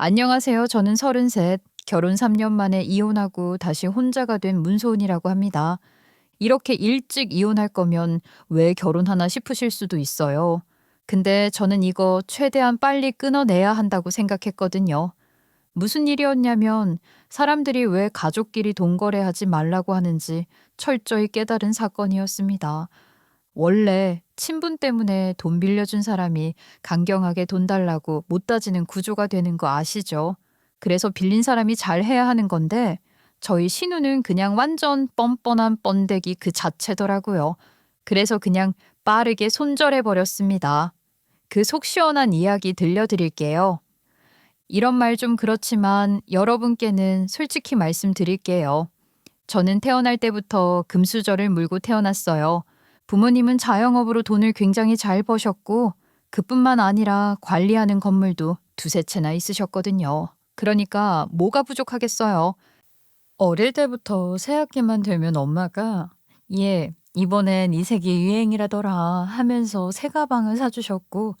안녕하세요. 저는 33, 결혼 3년 만에 이혼하고 다시 혼자가 된 문소은이라고 합니다. 이렇게 일찍 이혼할 거면 왜 결혼하나 싶으실 수도 있어요. 근데 저는 이거 최대한 빨리 끊어내야 한다고 생각했거든요. 무슨 일이었냐면 사람들이 왜 가족끼리 돈거래하지 말라고 하는지 철저히 깨달은 사건이었습니다. 원래 친분 때문에 돈 빌려준 사람이 강경하게 돈 달라고 못 따지는 구조가 되는 거 아시죠? 그래서 빌린 사람이 잘해야 하는 건데 저희 신우는 그냥 완전 뻔뻔한 번데기 그 자체더라고요. 그래서 그냥 빠르게 손절해 버렸습니다. 그 속 시원한 이야기 들려드릴게요. 이런 말 좀 그렇지만 여러분께는 솔직히 말씀드릴게요. 저는 태어날 때부터 금수저를 물고 태어났어요. 부모님은 자영업으로 돈을 굉장히 잘 버셨고 그뿐만 아니라 관리하는 건물도 두세 채나 있으셨거든요. 그러니까 뭐가 부족하겠어요. 어릴 때부터 새학기만 되면 엄마가 이번엔 이 색이 유행이라더라 하면서 새 가방을 사주셨고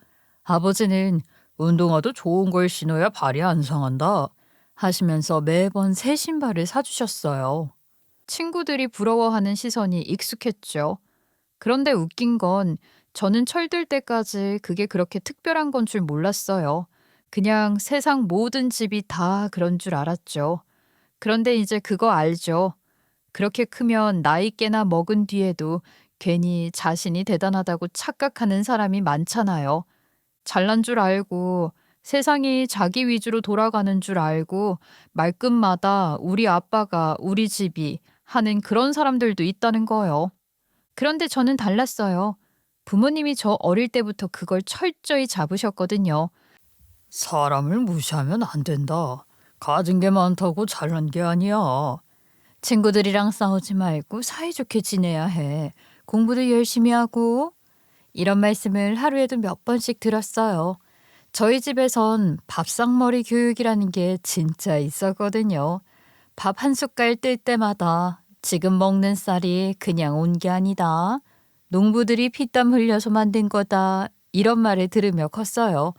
아버지는 운동화도 좋은 걸 신어야 발이 안 상한다 하시면서 매번 새 신발을 사주셨어요. 친구들이 부러워하는 시선이 익숙했죠. 그런데 웃긴 건 저는 철들 때까지 그게 그렇게 특별한 건 줄 몰랐어요. 그냥 세상 모든 집이 다 그런 줄 알았죠. 그런데 이제 그거 알죠. 그렇게 크면 나이 깨나 먹은 뒤에도 괜히 자신이 대단하다고 착각하는 사람이 많잖아요. 잘난 줄 알고 세상이 자기 위주로 돌아가는 줄 알고 말끝마다 우리 아빠가 우리 집이 하는 그런 사람들도 있다는 거요. 그런데 저는 달랐어요. 부모님이 저 어릴 때부터 그걸 철저히 잡으셨거든요. 사람을 무시하면 안 된다. 가진 게 많다고 잘난 게 아니야. 친구들이랑 싸우지 말고 사이좋게 지내야 해. 공부도 열심히 하고. 이런 말씀을 하루에도 몇 번씩 들었어요. 저희 집에선 밥상머리 교육이라는 게 진짜 있었거든요. 밥 한 숟갈 뜰 때마다 지금 먹는 쌀이 그냥 온 게 아니다. 농부들이 피땀 흘려서 만든 거다. 이런 말을 들으며 컸어요.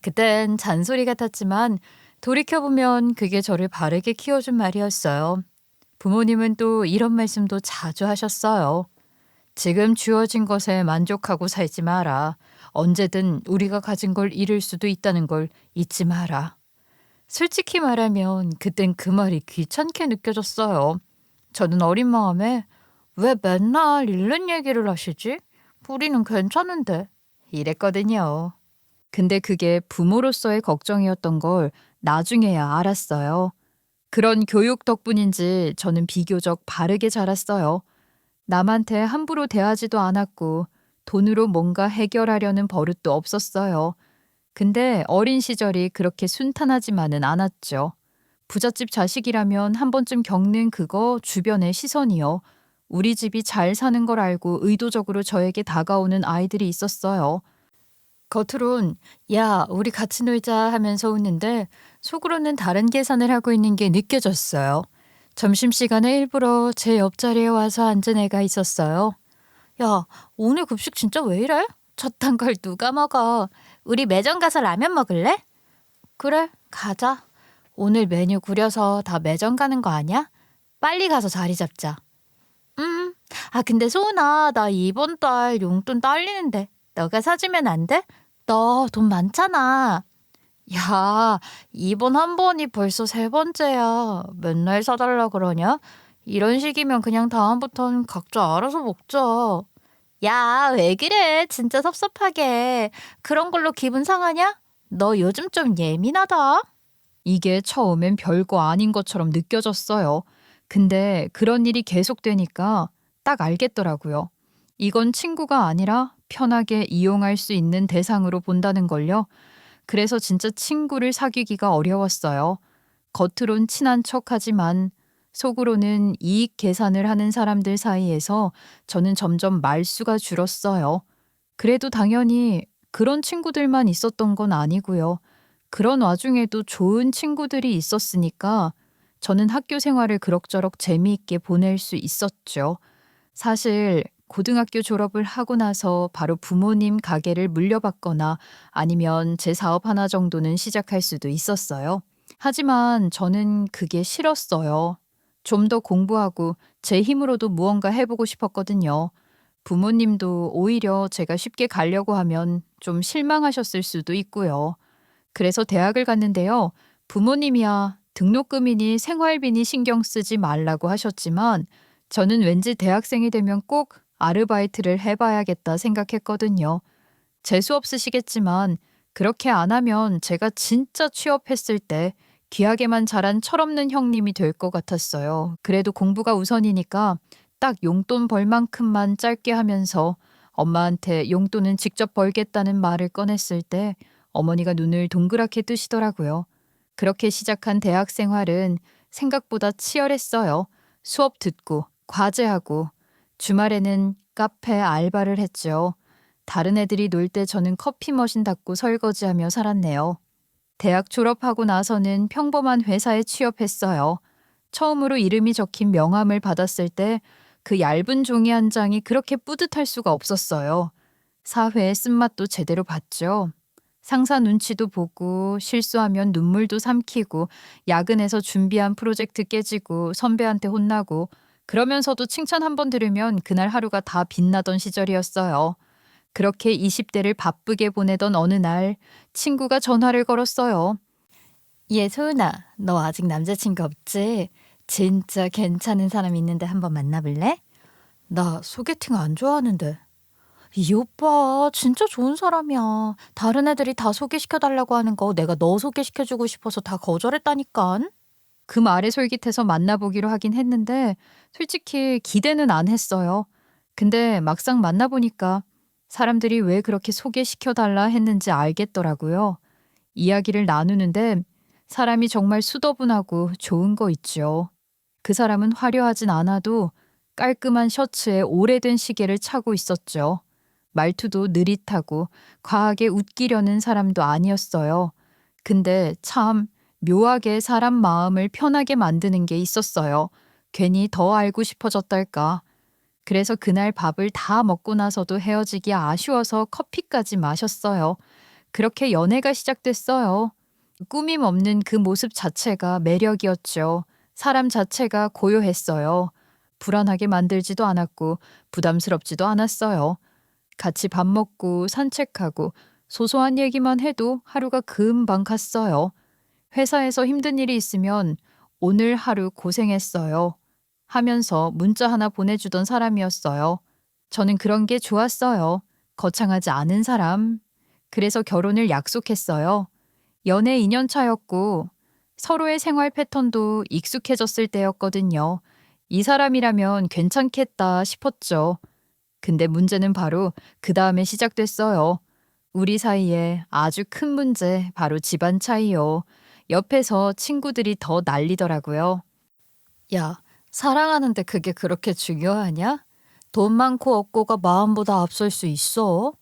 그땐 잔소리 같았지만 돌이켜보면 그게 저를 바르게 키워준 말이었어요. 부모님은 또 이런 말씀도 자주 하셨어요. 지금 주어진 것에 만족하고 살지 마라. 언제든 우리가 가진 걸 잃을 수도 있다는 걸 잊지 마라. 솔직히 말하면 그땐 그 말이 귀찮게 느껴졌어요. 저는 어린 마음에 왜 맨날 잃는 얘기를 하시지? 우리는 괜찮은데. 이랬거든요. 근데 그게 부모로서의 걱정이었던 걸 나중에야 알았어요. 그런 교육 덕분인지 저는 비교적 바르게 자랐어요. 남한테 함부로 대하지도 않았고 돈으로 뭔가 해결하려는 버릇도 없었어요. 근데 어린 시절이 그렇게 순탄하지만은 않았죠. 부잣집 자식이라면 한 번쯤 겪는 그거 주변의 시선이요. 우리 집이 잘 사는 걸 알고 의도적으로 저에게 다가오는 아이들이 있었어요. 겉으론 야, 우리 같이 놀자 하면서 웃는데 속으로는 다른 계산을 하고 있는 게 느껴졌어요. 점심시간에 일부러 제 옆자리에 와서 앉은 애가 있었어요. 야, 오늘 급식 진짜 왜 이래? 저딴 걸 누가 먹어? 우리 매점 가서 라면 먹을래? 그래, 가자. 오늘 메뉴 구려서 다 매점 가는 거 아니야? 빨리 가서 자리 잡자. 아, 근데 소은아, 나 이번 달 용돈 딸리는데 너가 사주면 안 돼? 너 돈 많잖아. 야, 이번 한 번이 벌써 세 번째야. 맨날 사달라 그러냐? 이런 식이면 그냥 다음부턴 각자 알아서 먹자. 야, 왜 그래? 진짜 섭섭하게. 그런 걸로 기분 상하냐? 너 요즘 좀 예민하다. 이게 처음엔 별거 아닌 것처럼 느껴졌어요. 근데 그런 일이 계속되니까 딱 알겠더라고요. 이건 친구가 아니라 편하게 이용할 수 있는 대상으로 본다는 걸요. 그래서 진짜 친구를 사귀기가 어려웠어요. 겉으론 친한 척하지만 속으로는 이익 계산을 하는 사람들 사이에서 저는 점점 말수가 줄었어요. 그래도 당연히 그런 친구들만 있었던 건 아니고요. 그런 와중에도 좋은 친구들이 있었으니까 저는 학교 생활을 그럭저럭 재미있게 보낼 수 있었죠. 사실 고등학교 졸업을 하고 나서 바로 부모님 가게를 물려받거나 아니면 제 사업 하나 정도는 시작할 수도 있었어요. 하지만 저는 그게 싫었어요. 좀 더 공부하고 제 힘으로도 무언가 해보고 싶었거든요. 부모님도 오히려 제가 쉽게 가려고 하면 좀 실망하셨을 수도 있고요. 그래서 대학을 갔는데요. 부모님이야 등록금이니 생활비니 신경 쓰지 말라고 하셨지만 저는 왠지 대학생이 되면 꼭 아르바이트를 해봐야겠다 생각했거든요. 재수 없으시겠지만 그렇게 안 하면 제가 진짜 취업했을 때 귀하게만 자란 철없는 형님이 될 것 같았어요. 그래도 공부가 우선이니까 딱 용돈 벌 만큼만 짧게 하면서 엄마한테 용돈은 직접 벌겠다는 말을 꺼냈을 때 어머니가 눈을 동그랗게 뜨시더라고요. 그렇게 시작한 대학 생활은 생각보다 치열했어요. 수업 듣고 과제하고 주말에는 카페 알바를 했죠. 다른 애들이 놀 때 저는 커피 머신 닦고 설거지하며 살았네요. 대학 졸업하고 나서는 평범한 회사에 취업했어요. 처음으로 이름이 적힌 명함을 받았을 때 그 얇은 종이 한 장이 그렇게 뿌듯할 수가 없었어요. 사회의 쓴맛도 제대로 봤죠. 상사 눈치도 보고 실수하면 눈물도 삼키고 야근해서 준비한 프로젝트 깨지고 선배한테 혼나고 그러면서도 칭찬 한 번 들으면 그날 하루가 다 빛나던 시절이었어요. 그렇게 20대를 바쁘게 보내던 어느 날 친구가 전화를 걸었어요. 예소은아, 너 아직 남자친구 없지? 진짜 괜찮은 사람 있는데 한번 만나볼래? 나 소개팅 안 좋아하는데. 이 오빠 진짜 좋은 사람이야. 다른 애들이 다 소개시켜달라고 하는 거 내가 너 소개시켜주고 싶어서 다 거절했다니깐. 그 말에 솔깃해서 만나보기로 하긴 했는데 솔직히 기대는 안 했어요. 근데 막상 만나보니까 사람들이 왜 그렇게 소개시켜달라 했는지 알겠더라고요. 이야기를 나누는데 사람이 정말 수더분하고 좋은 거 있죠. 그 사람은 화려하진 않아도 깔끔한 셔츠에 오래된 시계를 차고 있었죠. 말투도 느릿하고 과하게 웃기려는 사람도 아니었어요. 근데 참 묘하게 사람 마음을 편하게 만드는 게 있었어요. 괜히 더 알고 싶어졌달까. 그래서 그날 밥을 다 먹고 나서도 헤어지기 아쉬워서 커피까지 마셨어요. 그렇게 연애가 시작됐어요. 꾸밈 없는 그 모습 자체가 매력이었죠. 사람 자체가 고요했어요. 불안하게 만들지도 않았고 부담스럽지도 않았어요. 같이 밥 먹고 산책하고 소소한 얘기만 해도 하루가 금방 갔어요. 회사에서 힘든 일이 있으면 오늘 하루 고생했어요. 하면서 문자 하나 보내주던 사람이었어요. 저는 그런 게 좋았어요. 거창하지 않은 사람. 그래서 결혼을 약속했어요. 연애 2년 차였고 서로의 생활 패턴도 익숙해졌을 때였거든요. 이 사람이라면 괜찮겠다 싶었죠. 근데 문제는 바로 그 다음에 시작됐어요. 우리 사이에 아주 큰 문제, 바로 집안 차이요. 옆에서 친구들이 더 난리더라고요. 야, 사랑하는데 그게 그렇게 중요하냐? 돈 많고 없고가 마음보다 앞설 수 있어?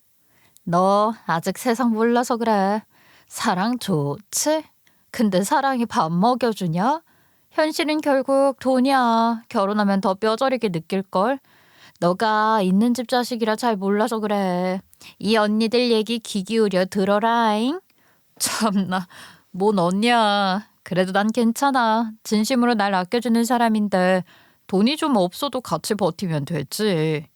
너 아직 세상 몰라서 그래. 사랑 좋지? 근데 사랑이 밥 먹여주냐? 현실은 결국 돈이야. 결혼하면 더 뼈저리게 느낄걸? 너가 있는 집 자식이라 잘 몰라서 그래. 이 언니들 얘기 귀 기울여 들어라잉. 참나, 뭔 언니야. 그래도 난 괜찮아. 진심으로 날 아껴주는 사람인데 돈이 좀 없어도 같이 버티면 되지.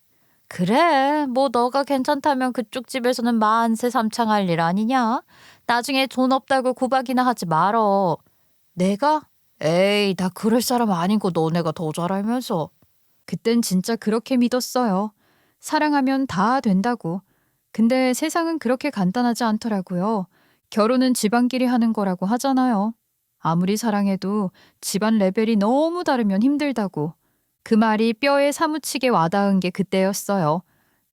그래, 뭐 너가 괜찮다면 그쪽 집에서는 만세 삼창할 일 아니냐? 나중에 돈 없다고 구박이나 하지 말어. 내가? 에이, 나 그럴 사람 아닌 거 너네가 더 잘 알면서. 그땐 진짜 그렇게 믿었어요. 사랑하면 다 된다고. 근데 세상은 그렇게 간단하지 않더라고요. 결혼은 집안끼리 하는 거라고 하잖아요. 아무리 사랑해도 집안 레벨이 너무 다르면 힘들다고. 그 말이 뼈에 사무치게 와닿은 게 그때였어요.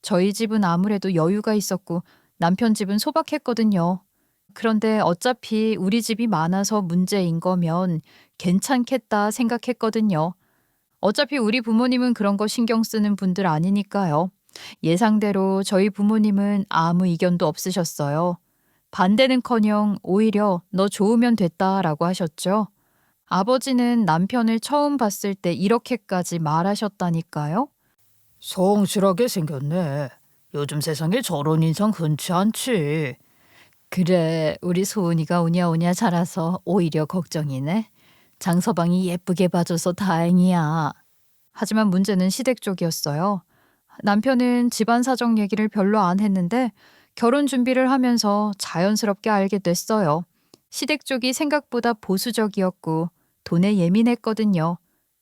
저희 집은 아무래도 여유가 있었고 남편 집은 소박했거든요. 그런데 어차피 우리 집이 많아서 문제인 거면 괜찮겠다 생각했거든요. 어차피 우리 부모님은 그런 거 신경 쓰는 분들 아니니까요. 예상대로 저희 부모님은 아무 이견도 없으셨어요. 반대는커녕 오히려 너 좋으면 됐다라고 하셨죠. 아버지는 남편을 처음 봤을 때 이렇게까지 말하셨다니까요. 성실하게 생겼네. 요즘 세상에 저런 인상 흔치 않지. 그래, 우리 소은이가 오냐오냐 자라서 오히려 걱정이네. 장서방이 예쁘게 봐줘서 다행이야. 하지만 문제는 시댁 쪽이었어요. 남편은 집안 사정 얘기를 별로 안 했는데 결혼 준비를 하면서 자연스럽게 알게 됐어요. 시댁 쪽이 생각보다 보수적이었고 돈에 예민했거든요.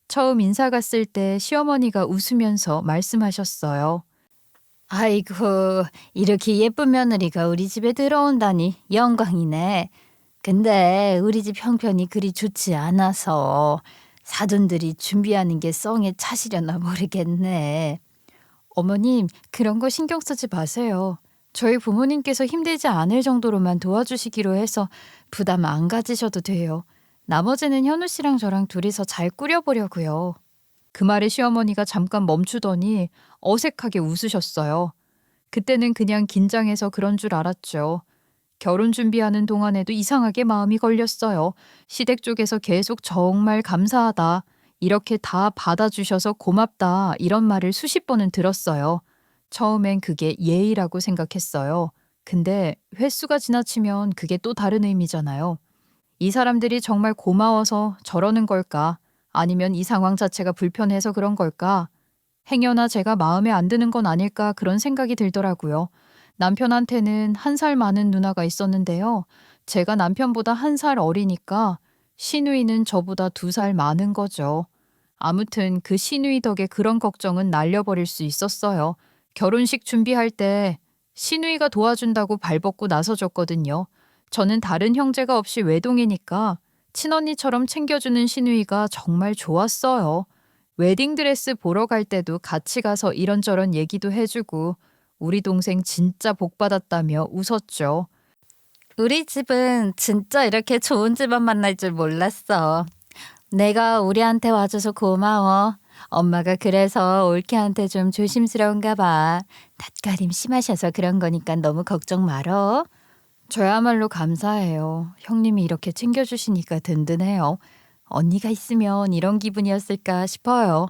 처음 인사 갔을 때 시어머니가 웃으면서 말씀하셨어요. 아이고, 이렇게 예쁜 며느리가 우리 집에 들어온다니 영광이네. 근데 우리 집 형편이 그리 좋지 않아서 사돈들이 준비하는 게 썽에 차시려나 모르겠네. 어머님, 그런 거 신경 쓰지 마세요. 저희 부모님께서 힘들지 않을 정도로만 도와주시기로 해서 부담 안 가지셔도 돼요. 나머지는 현우 씨랑 저랑 둘이서 잘 꾸려보려고요. 그 말에 시어머니가 잠깐 멈추더니 어색하게 웃으셨어요. 그때는 그냥 긴장해서 그런 줄 알았죠. 결혼 준비하는 동안에도 이상하게 마음이 걸렸어요. 시댁 쪽에서 계속 정말 감사하다. 이렇게 다 받아주셔서 고맙다. 이런 말을 수십 번은 들었어요. 처음엔 그게 예의라고 생각했어요. 근데 횟수가 지나치면 그게 또 다른 의미잖아요. 이 사람들이 정말 고마워서 저러는 걸까? 아니면 이 상황 자체가 불편해서 그런 걸까? 행여나 제가 마음에 안 드는 건 아닐까 그런 생각이 들더라고요. 남편한테는 1살 많은 누나가 있었는데요. 제가 남편보다 1살 어리니까 시누이는 저보다 2살 많은 거죠. 아무튼 그 시누이 덕에 그런 걱정은 날려버릴 수 있었어요. 결혼식 준비할 때 시누이가 도와준다고 발벗고 나서줬거든요. 저는 다른 형제가 없이 외동이니까 친언니처럼 챙겨주는 시누이가 정말 좋았어요. 웨딩드레스 보러 갈 때도 같이 가서 이런저런 얘기도 해주고 우리 동생 진짜 복 받았다며 웃었죠. 우리 집은 진짜 이렇게 좋은 집안 만날 줄 몰랐어. 내가 우리한테 와줘서 고마워. 엄마가 그래서 올케한테 좀 조심스러운가 봐. 낯가림 심하셔서 그런 거니까 너무 걱정 말어. 저야말로 감사해요. 형님이 이렇게 챙겨주시니까 든든해요. 언니가 있으면 이런 기분이었을까 싶어요.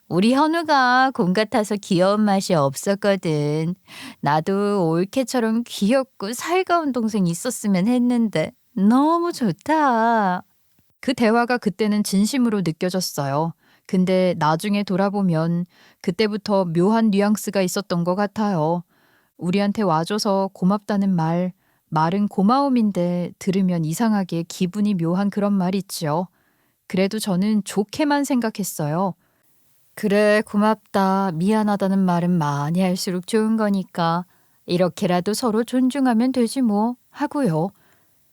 우리 현우가 곰 같아서 귀여운 맛이 없었거든. 나도 올케처럼 귀엽고 살가운 동생 있었으면 했는데 너무 좋다. 그 대화가 그때는 진심으로 느껴졌어요. 근데 나중에 돌아보면 그때부터 묘한 뉘앙스가 있었던 것 같아요. 우리한테 와줘서 고맙다는 말은 고마움인데 들으면 이상하게 기분이 묘한 그런 말 있지요. 그래도 저는 좋게만 생각했어요. 그래, 고맙다, 미안하다는 말은 많이 할수록 좋은 거니까 이렇게라도 서로 존중하면 되지 뭐 하고요.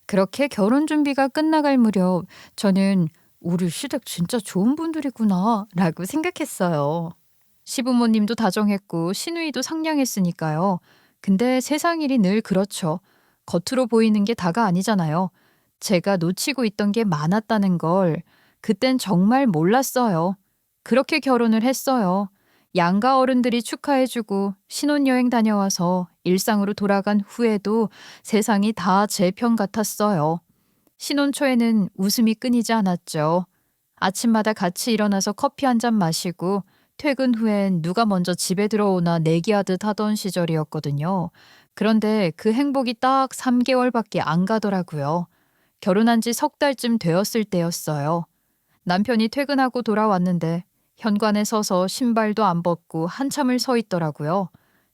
그렇게 결혼 준비가 끝나갈 무렵 저는 우리 시댁 진짜 좋은 분들이구나 라고 생각했어요. 시부모님도 다정했고 시누이도 상냥했으니까요. 근데 세상 일이 늘 그렇죠. 겉으로 보이는 게 다가 아니잖아요. 제가 놓치고 있던 게 많았다는 걸 그땐 정말 몰랐어요. 그렇게 결혼을 했어요. 양가 어른들이 축하해주고 신혼여행 다녀와서 일상으로 돌아간 후에도 세상이 다 제 편 같았어요. 신혼 초에는 웃음이 끊이지 않았죠. 아침마다 같이 일어나서 커피 한 잔 마시고 퇴근 후엔 누가 먼저 집에 들어오나 내기하듯 하던 시절이었거든요. 그런데 그 행복이 딱 3개월밖에 안 가더라고요. 결혼한 지 3달쯤 되었을 때였어요. 남편이 퇴근하고 돌아왔는데 현관에 서서 신발도 안 벗고 한참을 서 있더라고요.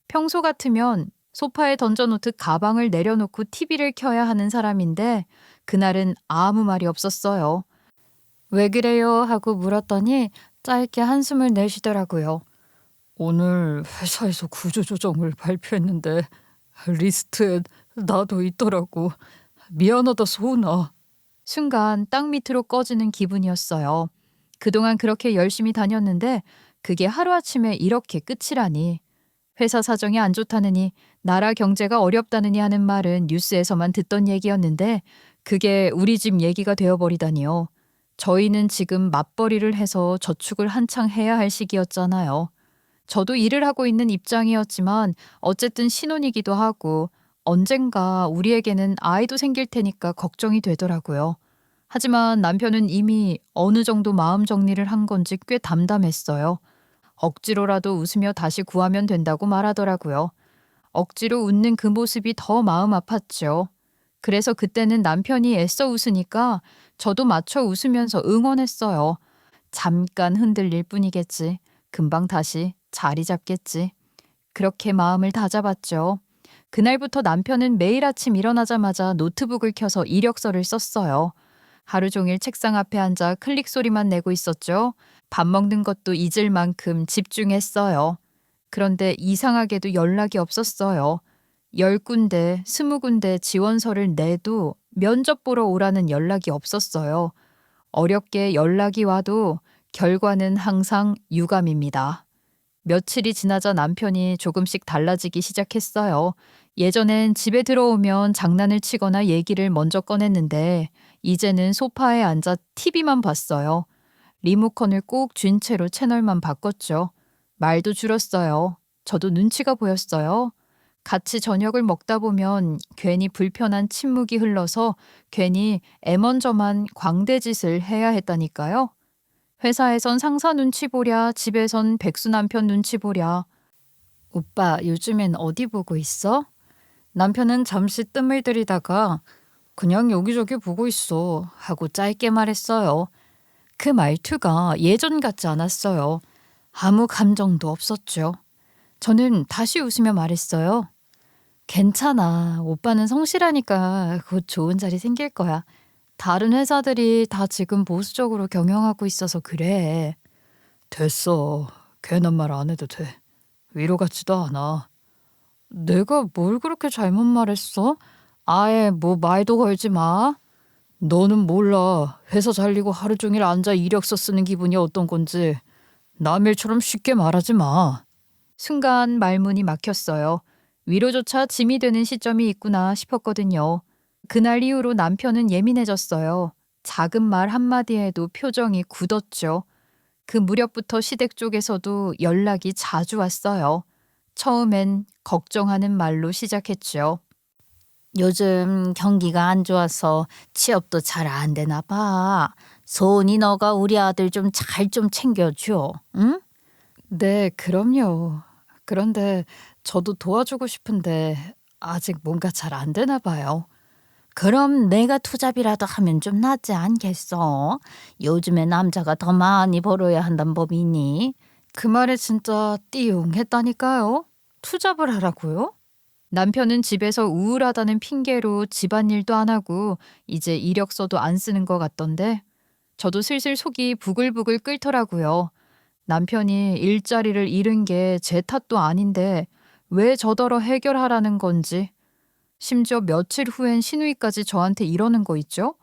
평소 같으면 소파에 던져놓듯 가방을 내려놓고 TV를 켜야 하는 사람인데 그날은 아무 말이 없었어요. 왜 그래요? 하고 물었더니 짧게 한숨을 내쉬더라고요. 오늘 회사에서 구조조정을 발표했는데 리스트에 나도 있더라고. 미안하다, 소은아. 순간 땅 밑으로 꺼지는 기분이었어요. 그동안 그렇게 열심히 다녔는데 그게 하루아침에 이렇게 끝이라니. 회사 사정이 안 좋다느니 나라 경제가 어렵다느니 하는 말은 뉴스에서만 듣던 얘기였는데 그게 우리 집 얘기가 되어버리다니요. 저희는 지금 맞벌이를 해서 저축을 한창 해야 할 시기였잖아요. 저도 일을 하고 있는 입장이었지만 어쨌든 신혼이기도 하고 언젠가 우리에게는 아이도 생길 테니까 걱정이 되더라고요. 하지만 남편은 이미 어느 정도 마음 정리를 한 건지 꽤 담담했어요. 억지로라도 웃으며 다시 구하면 된다고 말하더라고요. 억지로 웃는 그 모습이 더 마음 아팠죠. 그래서 그때는 남편이 애써 웃으니까 저도 맞춰 웃으면서 응원했어요. 잠깐 흔들릴 뿐이겠지. 금방 다시 자리 잡겠지. 그렇게 마음을 다잡았죠. 그날부터 남편은 매일 아침 일어나자마자 노트북을 켜서 이력서를 썼어요. 하루 종일 책상 앞에 앉아 클릭 소리만 내고 있었죠. 밥 먹는 것도 잊을 만큼 집중했어요. 그런데 이상하게도 연락이 없었어요. 10군데, 20군데 지원서를 내도 면접 보러 오라는 연락이 없었어요. 어렵게 연락이 와도 결과는 항상 유감입니다. 며칠이 지나자 남편이 조금씩 달라지기 시작했어요. 예전엔 집에 들어오면 장난을 치거나 얘기를 먼저 꺼냈는데 이제는 소파에 앉아 TV만 봤어요. 리모컨을 꼭 쥔 채로 채널만 바꿨죠. 말도 줄었어요. 저도 눈치가 보였어요. 같이 저녁을 먹다 보면 괜히 불편한 침묵이 흘러서 괜히 애먼저만 광대짓을 해야 했다니까요. 회사에선 상사 눈치 보랴, 집에선 백수 남편 눈치 보랴. 오빠, 요즘엔 어디 보고 있어? 남편은 잠시 뜸을 들이다가 그냥 여기저기 보고 있어 하고 짧게 말했어요. 그 말투가 예전 같지 않았어요. 아무 감정도 없었죠. 저는 다시 웃으며 말했어요. 괜찮아. 오빠는 성실하니까 곧 좋은 자리 생길 거야. 다른 회사들이 다 지금 보수적으로 경영하고 있어서 그래. 됐어. 괜한 말 안 해도 돼. 위로 같지도 않아. 내가 뭘 그렇게 잘못 말했어? 아예 뭐 말도 걸지 마. 너는 몰라. 회사 잘리고 하루 종일 앉아 이력서 쓰는 기분이 어떤 건지. 남 일처럼 쉽게 말하지 마. 순간 말문이 막혔어요. 위로조차 짐이 되는 시점이 있구나 싶었거든요. 그날 이후로 남편은 예민해졌어요. 작은 말 한마디에도 표정이 굳었죠. 그 무렵부터 시댁 쪽에서도 연락이 자주 왔어요. 처음엔 걱정하는 말로 시작했죠. 요즘 경기가 안 좋아서 취업도 잘 안 되나 봐. 소은이 너가 우리 아들 좀 잘 좀 챙겨줘. 응? 네, 그럼요. 그런데 저도 도와주고 싶은데 아직 뭔가 잘 안 되나 봐요. 그럼 내가 투잡이라도 하면 좀 낫지 않겠어? 요즘에 남자가 더 많이 벌어야 한단 법이니? 그 말에 진짜 띠용했다니까요. 투잡을 하라고요? 남편은 집에서 우울하다는 핑계로 집안일도 안 하고 이제 이력서도 안 쓰는 것 같던데 저도 슬슬 속이 부글부글 끓더라고요. 남편이 일자리를 잃은 게 제 탓도 아닌데 왜 저더러 해결하라는 건지. 심지어 며칠 후엔 시누이까지 저한테 이러는 거 있죠?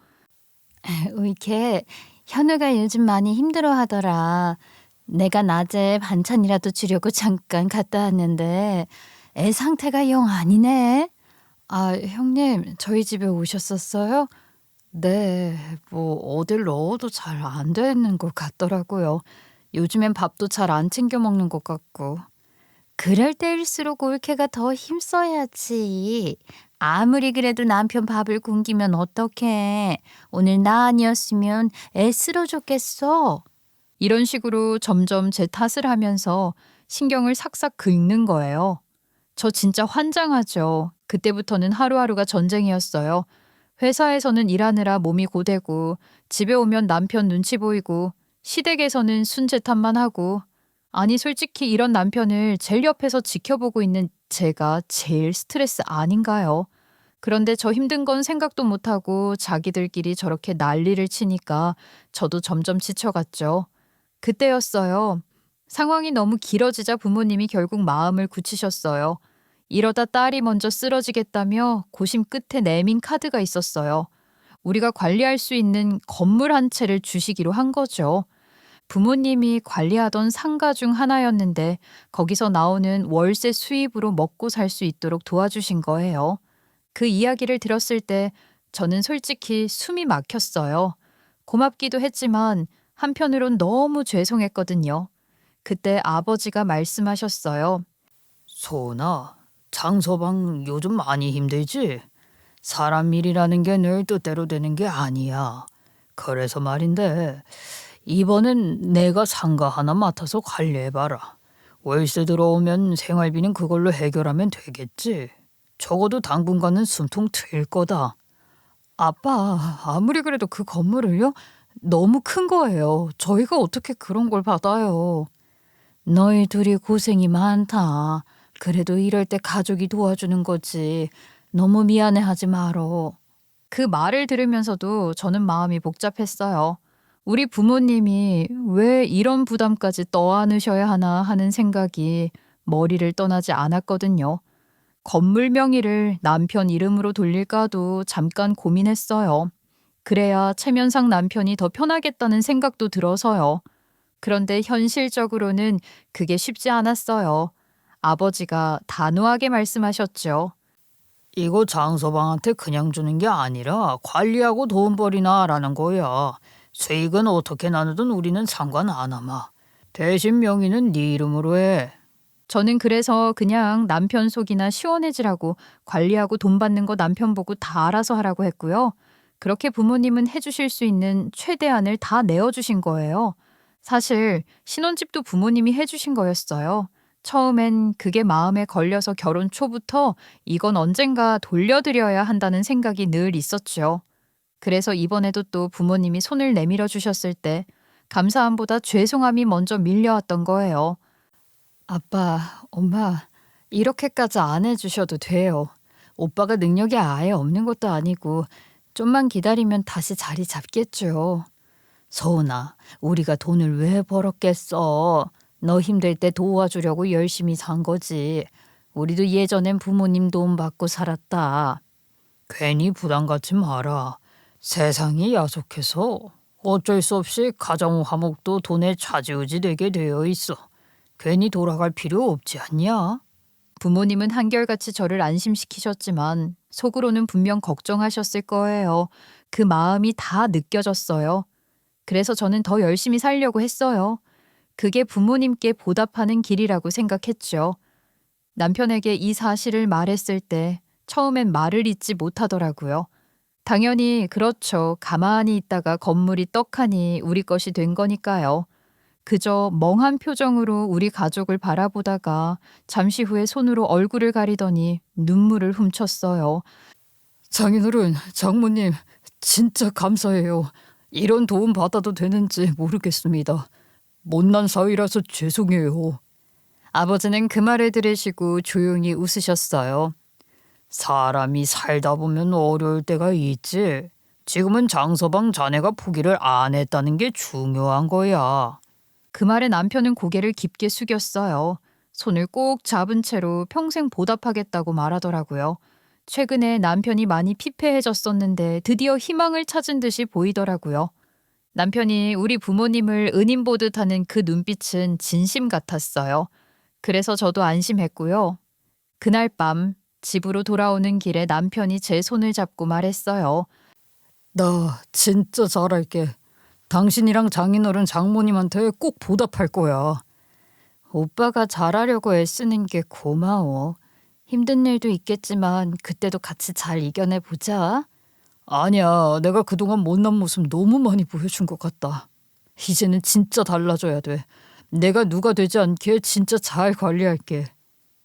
이렇게 현우가 요즘 많이 힘들어하더라. 내가 낮에 반찬이라도 주려고 잠깐 갔다 왔는데 애 상태가 영 아니네. 아, 형님, 저희 집에 오셨었어요? 네, 뭐 어딜 넣어도 잘 안 되는 것 같더라고요. 요즘엔 밥도 잘 안 챙겨 먹는 것 같고. 그럴 때일수록 올케가 더 힘써야지. 아무리 그래도 남편 밥을 굶기면 어떡해. 오늘 나 아니었으면 애 쓰러졌겠어. 이런 식으로 점점 제 탓을 하면서 신경을 삭삭 긁는 거예요. 저 진짜 환장하죠. 그때부터는 하루하루가 전쟁이었어요. 회사에서는 일하느라 몸이 고되고 집에 오면 남편 눈치 보이고 시댁에서는 순재 탓만 하고 아니 솔직히 이런 남편을 제일 옆에서 지켜보고 있는 제가 제일 스트레스 아닌가요? 그런데 저 힘든 건 생각도 못하고 자기들끼리 저렇게 난리를 치니까 저도 점점 지쳐갔죠. 그때였어요. 상황이 너무 길어지자 부모님이 결국 마음을 굳히셨어요. 이러다 딸이 먼저 쓰러지겠다며 고심 끝에 내민 카드가 있었어요. 우리가 관리할 수 있는 건물 한 채를 주시기로 한 거죠. 부모님이 관리하던 상가 중 하나였는데 거기서 나오는 월세 수입으로 먹고 살 수 있도록 도와주신 거예요. 그 이야기를 들었을 때 저는 솔직히 숨이 막혔어요. 고맙기도 했지만 한편으론 너무 죄송했거든요. 그때 아버지가 말씀하셨어요. 소은아, 장서방 요즘 많이 힘들지? 사람 일이라는 게 늘 뜻대로 되는 게 아니야. 그래서 말인데 이번엔 내가 상가 하나 맡아서 관리해봐라. 월세 들어오면 생활비는 그걸로 해결하면 되겠지. 적어도 당분간은 숨통 트일 거다. 아빠, 아무리 그래도 그 건물을요? 너무 큰 거예요. 저희가 어떻게 그런 걸 받아요? 너희 둘이 고생이 많다. 그래도 이럴 때 가족이 도와주는 거지. 너무 미안해하지 말어. 그 말을 들으면서도 저는 마음이 복잡했어요. 우리 부모님이 왜 이런 부담까지 떠안으셔야 하나 하는 생각이 머리를 떠나지 않았거든요. 건물 명의를 남편 이름으로 돌릴까도 잠깐 고민했어요. 그래야 체면상 남편이 더 편하겠다는 생각도 들어서요. 그런데 현실적으로는 그게 쉽지 않았어요. 아버지가 단호하게 말씀하셨죠. 이거 장서방한테 그냥 주는 게 아니라 관리하고 돈 벌이나라는 거야. 수익은 어떻게 나누든 우리는 상관 안 하마. 대신 명의는 네 이름으로 해. 저는 그래서 그냥 남편 속이나 시원해지라고 관리하고 돈 받는 거 남편 보고 다 알아서 하라고 했고요. 그렇게 부모님은 해주실 수 있는 최대한을 다 내어주신 거예요. 사실 신혼집도 부모님이 해주신 거였어요. 처음엔 그게 마음에 걸려서 결혼 초부터 이건 언젠가 돌려드려야 한다는 생각이 늘 있었죠. 그래서 이번에도 또 부모님이 손을 내밀어 주셨을 때 감사함보다 죄송함이 먼저 밀려왔던 거예요. 아빠, 엄마, 이렇게까지 안 해주셔도 돼요. 오빠가 능력이 아예 없는 것도 아니고 좀만 기다리면 다시 자리 잡겠죠. 서은아, 우리가 돈을 왜 벌었겠어? 너 힘들 때 도와주려고 열심히 산 거지. 우리도 예전엔 부모님 도움 받고 살았다. 괜히 부담 갖지 마라. 세상이 야속해서 어쩔 수 없이 가정 화목도 돈에 좌지우지 되게 되어 있어. 괜히 돌아갈 필요 없지 않냐? 부모님은 한결같이 저를 안심시키셨지만 속으로는 분명 걱정하셨을 거예요. 그 마음이 다 느껴졌어요. 그래서 저는 더 열심히 살려고 했어요. 그게 부모님께 보답하는 길이라고 생각했죠. 남편에게 이 사실을 말했을 때 처음엔 말을 잇지 못하더라고요. 당연히 그렇죠. 가만히 있다가 건물이 떡하니 우리 것이 된 거니까요. 그저 멍한 표정으로 우리 가족을 바라보다가 잠시 후에 손으로 얼굴을 가리더니 눈물을 훔쳤어요. 장인어른, 장모님, 진짜 감사해요. 이런 도움 받아도 되는지 모르겠습니다. 못난 사위라서 죄송해요. 아버지는 그 말을 들으시고 조용히 웃으셨어요. 사람이 살다 보면 어려울 때가 있지. 지금은 장서방 자네가 포기를 안 했다는 게 중요한 거야. 그 말에 남편은 고개를 깊게 숙였어요. 손을 꼭 잡은 채로 평생 보답하겠다고 말하더라고요. 최근에 남편이 많이 피폐해졌었는데 드디어 희망을 찾은 듯이 보이더라고요. 남편이 우리 부모님을 은인 보듯 하는 그 눈빛은 진심 같았어요. 그래서 저도 안심했고요. 그날 밤 집으로 돌아오는 길에 남편이 제 손을 잡고 말했어요. 나 진짜 잘할게. 당신이랑 장인어른 장모님한테 꼭 보답할 거야. 오빠가 잘하려고 애쓰는 게 고마워. 힘든 일도 있겠지만 그때도 같이 잘 이겨내 보자. 아니야, 내가 그동안 못난 모습 너무 많이 보여준 것 같다. 이제는 진짜 달라져야 돼. 내가 누가 되지 않게 진짜 잘 관리할게.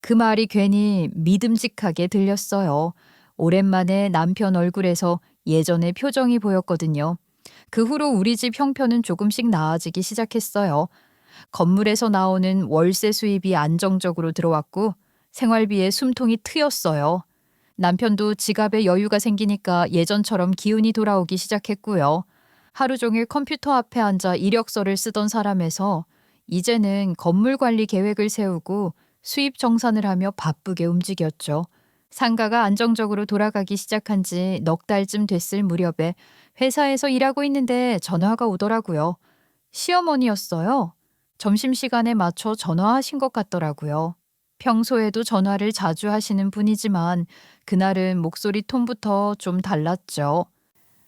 그 말이 괜히 믿음직하게 들렸어요. 오랜만에 남편 얼굴에서 예전의 표정이 보였거든요. 그 후로 우리 집 형편은 조금씩 나아지기 시작했어요. 건물에서 나오는 월세 수입이 안정적으로 들어왔고 생활비에 숨통이 트였어요. 남편도 지갑에 여유가 생기니까 예전처럼 기운이 돌아오기 시작했고요. 하루 종일 컴퓨터 앞에 앉아 이력서를 쓰던 사람에서 이제는 건물 관리 계획을 세우고 수입 정산을 하며 바쁘게 움직였죠. 상가가 안정적으로 돌아가기 시작한 지 넉 달쯤 됐을 무렵에 회사에서 일하고 있는데 전화가 오더라고요. 시어머니였어요. 점심시간에 맞춰 전화하신 것 같더라고요. 평소에도 전화를 자주 하시는 분이지만 그날은 목소리 톤부터 좀 달랐죠.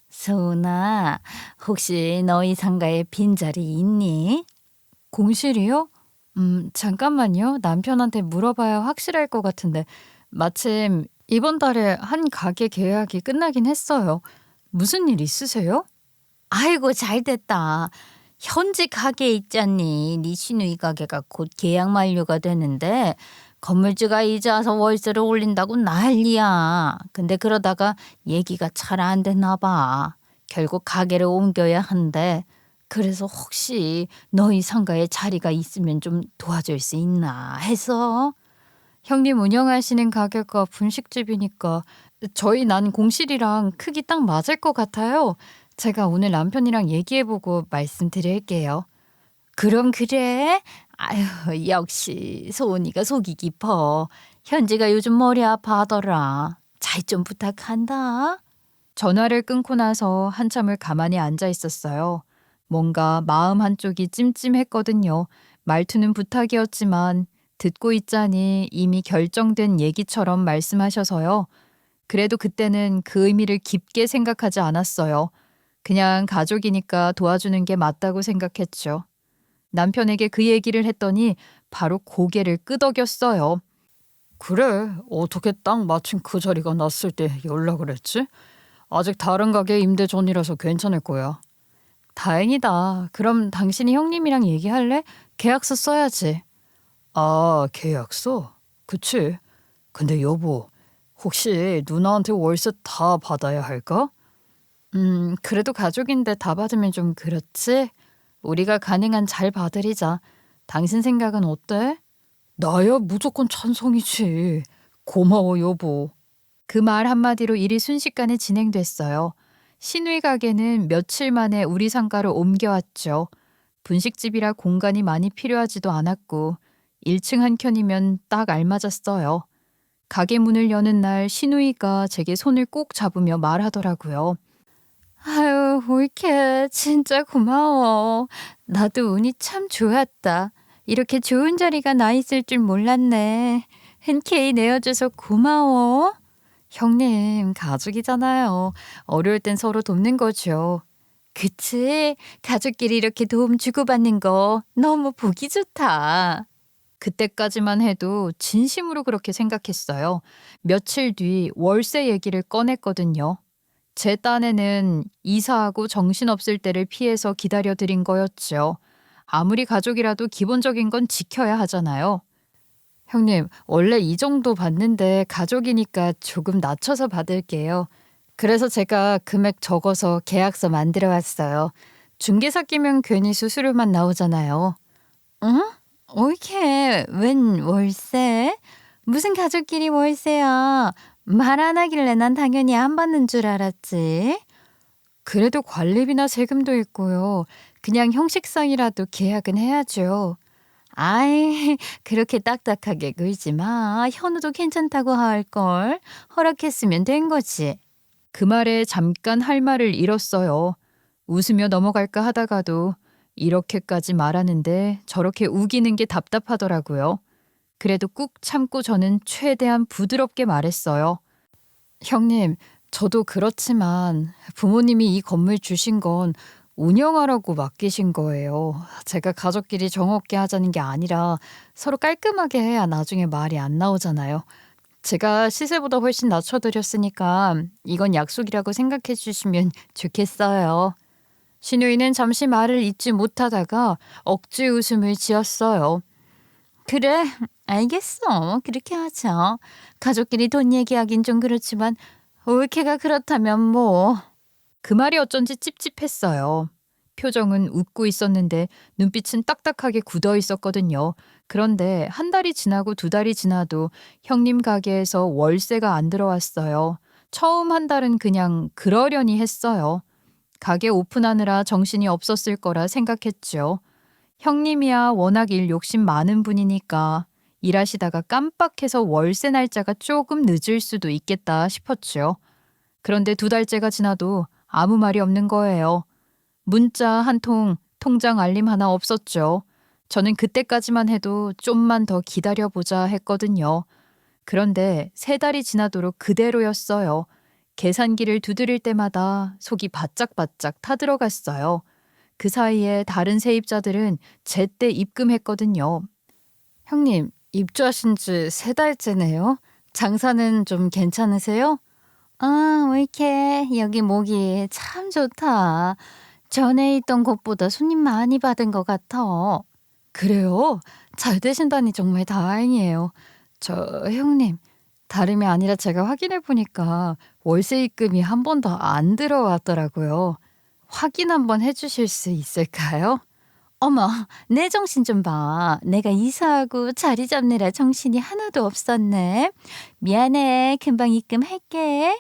서은아, 혹시 너희 상가에 빈자리 있니? 공실이요? 잠깐만요. 남편한테 물어봐야 확실할 것 같은데 마침 이번 달에 한 가게 계약이 끝나긴 했어요. 무슨 일 있으세요? 아이고, 잘 됐다. 현지 가게 있잖니. 네 시누이 가게가 곧 계약 만료가 되는데 건물주가 이제 와서 월세를 올린다고 난리야. 근데 그러다가 얘기가 잘 안 됐나 봐. 결국 가게를 옮겨야 한대. 그래서 혹시 너희 상가에 자리가 있으면 좀 도와줄 수 있나 해서. 형님 운영하시는 가게가 분식집이니까 저희 난 공실이랑 크기 딱 맞을 것 같아요. 제가 오늘 남편이랑 얘기해보고 말씀드릴게요. 그럼 그래? 아유, 역시 소은이가 속이 깊어. 현지가 요즘 머리 아파하더라. 잘 좀 부탁한다. 전화를 끊고 나서 한참을 가만히 앉아 있었어요. 뭔가 마음 한쪽이 찜찜했거든요. 말투는 부탁이었지만 듣고 있자니 이미 결정된 얘기처럼 말씀하셔서요. 그래도 그때는 그 의미를 깊게 생각하지 않았어요. 그냥 가족이니까 도와주는 게 맞다고 생각했죠. 남편에게 그 얘기를 했더니 바로 고개를 끄덕였어요. 그래, 어떻게 딱 마침 그 자리가 났을 때 연락을 했지? 아직 다른 가게 임대 전이라서 괜찮을 거야. 다행이다. 그럼 당신이 형님이랑 얘기할래? 계약서 써야지. 아, 계약서? 그치. 근데 여보, 혹시 누나한테 월세 다 받아야 할까? 그래도 가족인데 다 받으면 좀 그렇지? 우리가 가능한 잘 봐드리자. 당신 생각은 어때? 나야 무조건 찬성이지. 고마워, 여보. 그 말 한마디로 일이 순식간에 진행됐어요. 시누이 가게는 며칠 만에 우리 상가로 옮겨왔죠. 분식집이라 공간이 많이 필요하지도 않았고 1층 한 켠이면 딱 알맞았어요. 가게 문을 여는 날 시누이가 제게 손을 꼭 잡으며 말하더라고요. 아유, 올케 진짜 고마워. 나도 운이 참 좋았다. 이렇게 좋은 자리가 나 있을 줄 몰랐네. 흔쾌히 내어줘서 고마워. 형님, 가족이잖아요. 어려울 땐 서로 돕는 거죠. 그치? 가족끼리 이렇게 도움 주고받는 거 너무 보기 좋다. 그때까지만 해도 진심으로 그렇게 생각했어요. 며칠 뒤 월세 얘기를 꺼냈거든요. 제 딴에는 이사하고 정신없을 때를 피해서 기다려드린 거였죠. 아무리 가족이라도 기본적인 건 지켜야 하잖아요. 형님, 원래 이 정도 받는데 가족이니까 조금 낮춰서 받을게요. 그래서 제가 금액 적어서 계약서 만들어 왔어요. 중개사 끼면 괜히 수수료만 나오잖아요. 응? 옳게 웬 월세? 무슨 가족끼리 월세야? 말 안 하길래 난 당연히 안 받는 줄 알았지. 그래도 관리비나 세금도 있고요. 그냥 형식상이라도 계약은 해야죠. 아이, 그렇게 딱딱하게 굴지 마. 현우도 괜찮다고 할걸. 허락했으면 된 거지. 그 말에 잠깐 할 말을 잃었어요. 웃으며 넘어갈까 하다가도 이렇게까지 말하는데 저렇게 우기는 게 답답하더라고요. 그래도 꾹 참고 저는 최대한 부드럽게 말했어요. 형님, 저도 그렇지만 부모님이 이 건물 주신 건 운영하라고 맡기신 거예요. 제가 가족끼리 정없게 하자는 게 아니라 서로 깔끔하게 해야 나중에 말이 안 나오잖아요. 제가 시세보다 훨씬 낮춰드렸으니까 이건 약속이라고 생각해 주시면 좋겠어요. 신우이는 잠시 말을 잇지 못하다가 억지 웃음을 지었어요. 그래, 알겠어. 그렇게 하자. 가족끼리 돈 얘기하긴 좀 그렇지만 올케가 그렇다면 뭐. 그 말이 어쩐지 찝찝했어요. 표정은 웃고 있었는데 눈빛은 딱딱하게 굳어 있었거든요. 그런데 한 달이 지나고 두 달이 지나도 형님 가게에서 월세가 안 들어왔어요. 처음 한 달은 그냥 그러려니 했어요. 가게 오픈하느라 정신이 없었을 거라 생각했죠. 형님이야 워낙 일 욕심 많은 분이니까 일하시다가 깜빡해서 월세 날짜가 조금 늦을 수도 있겠다 싶었죠. 그런데 두 달째가 지나도 아무 말이 없는 거예요. 문자 한 통, 통장 알림 하나 없었죠. 저는 그때까지만 해도 좀만 더 기다려보자 했거든요. 그런데 세 달이 지나도록 그대로였어요. 계산기를 두드릴 때마다 속이 바짝바짝 타들어갔어요. 그 사이에 다른 세입자들은 제때 입금했거든요. 형님, 입주하신 지 세 달째네요. 장사는 좀 괜찮으세요? 아, 왜 이렇게 여기 모기 참 좋다. 전에 있던 곳보다 손님 많이 받은 것 같아. 그래요? 잘 되신다니 정말 다행이에요. 저 형님, 다름이 아니라 제가 확인해 보니까 월세 입금이 한 번도 안 들어왔더라고요. 확인 한번 해주실 수 있을까요? 어머, 내 정신 좀 봐. 내가 이사하고 자리 잡느라 정신이 하나도 없었네. 미안해. 금방 입금할게.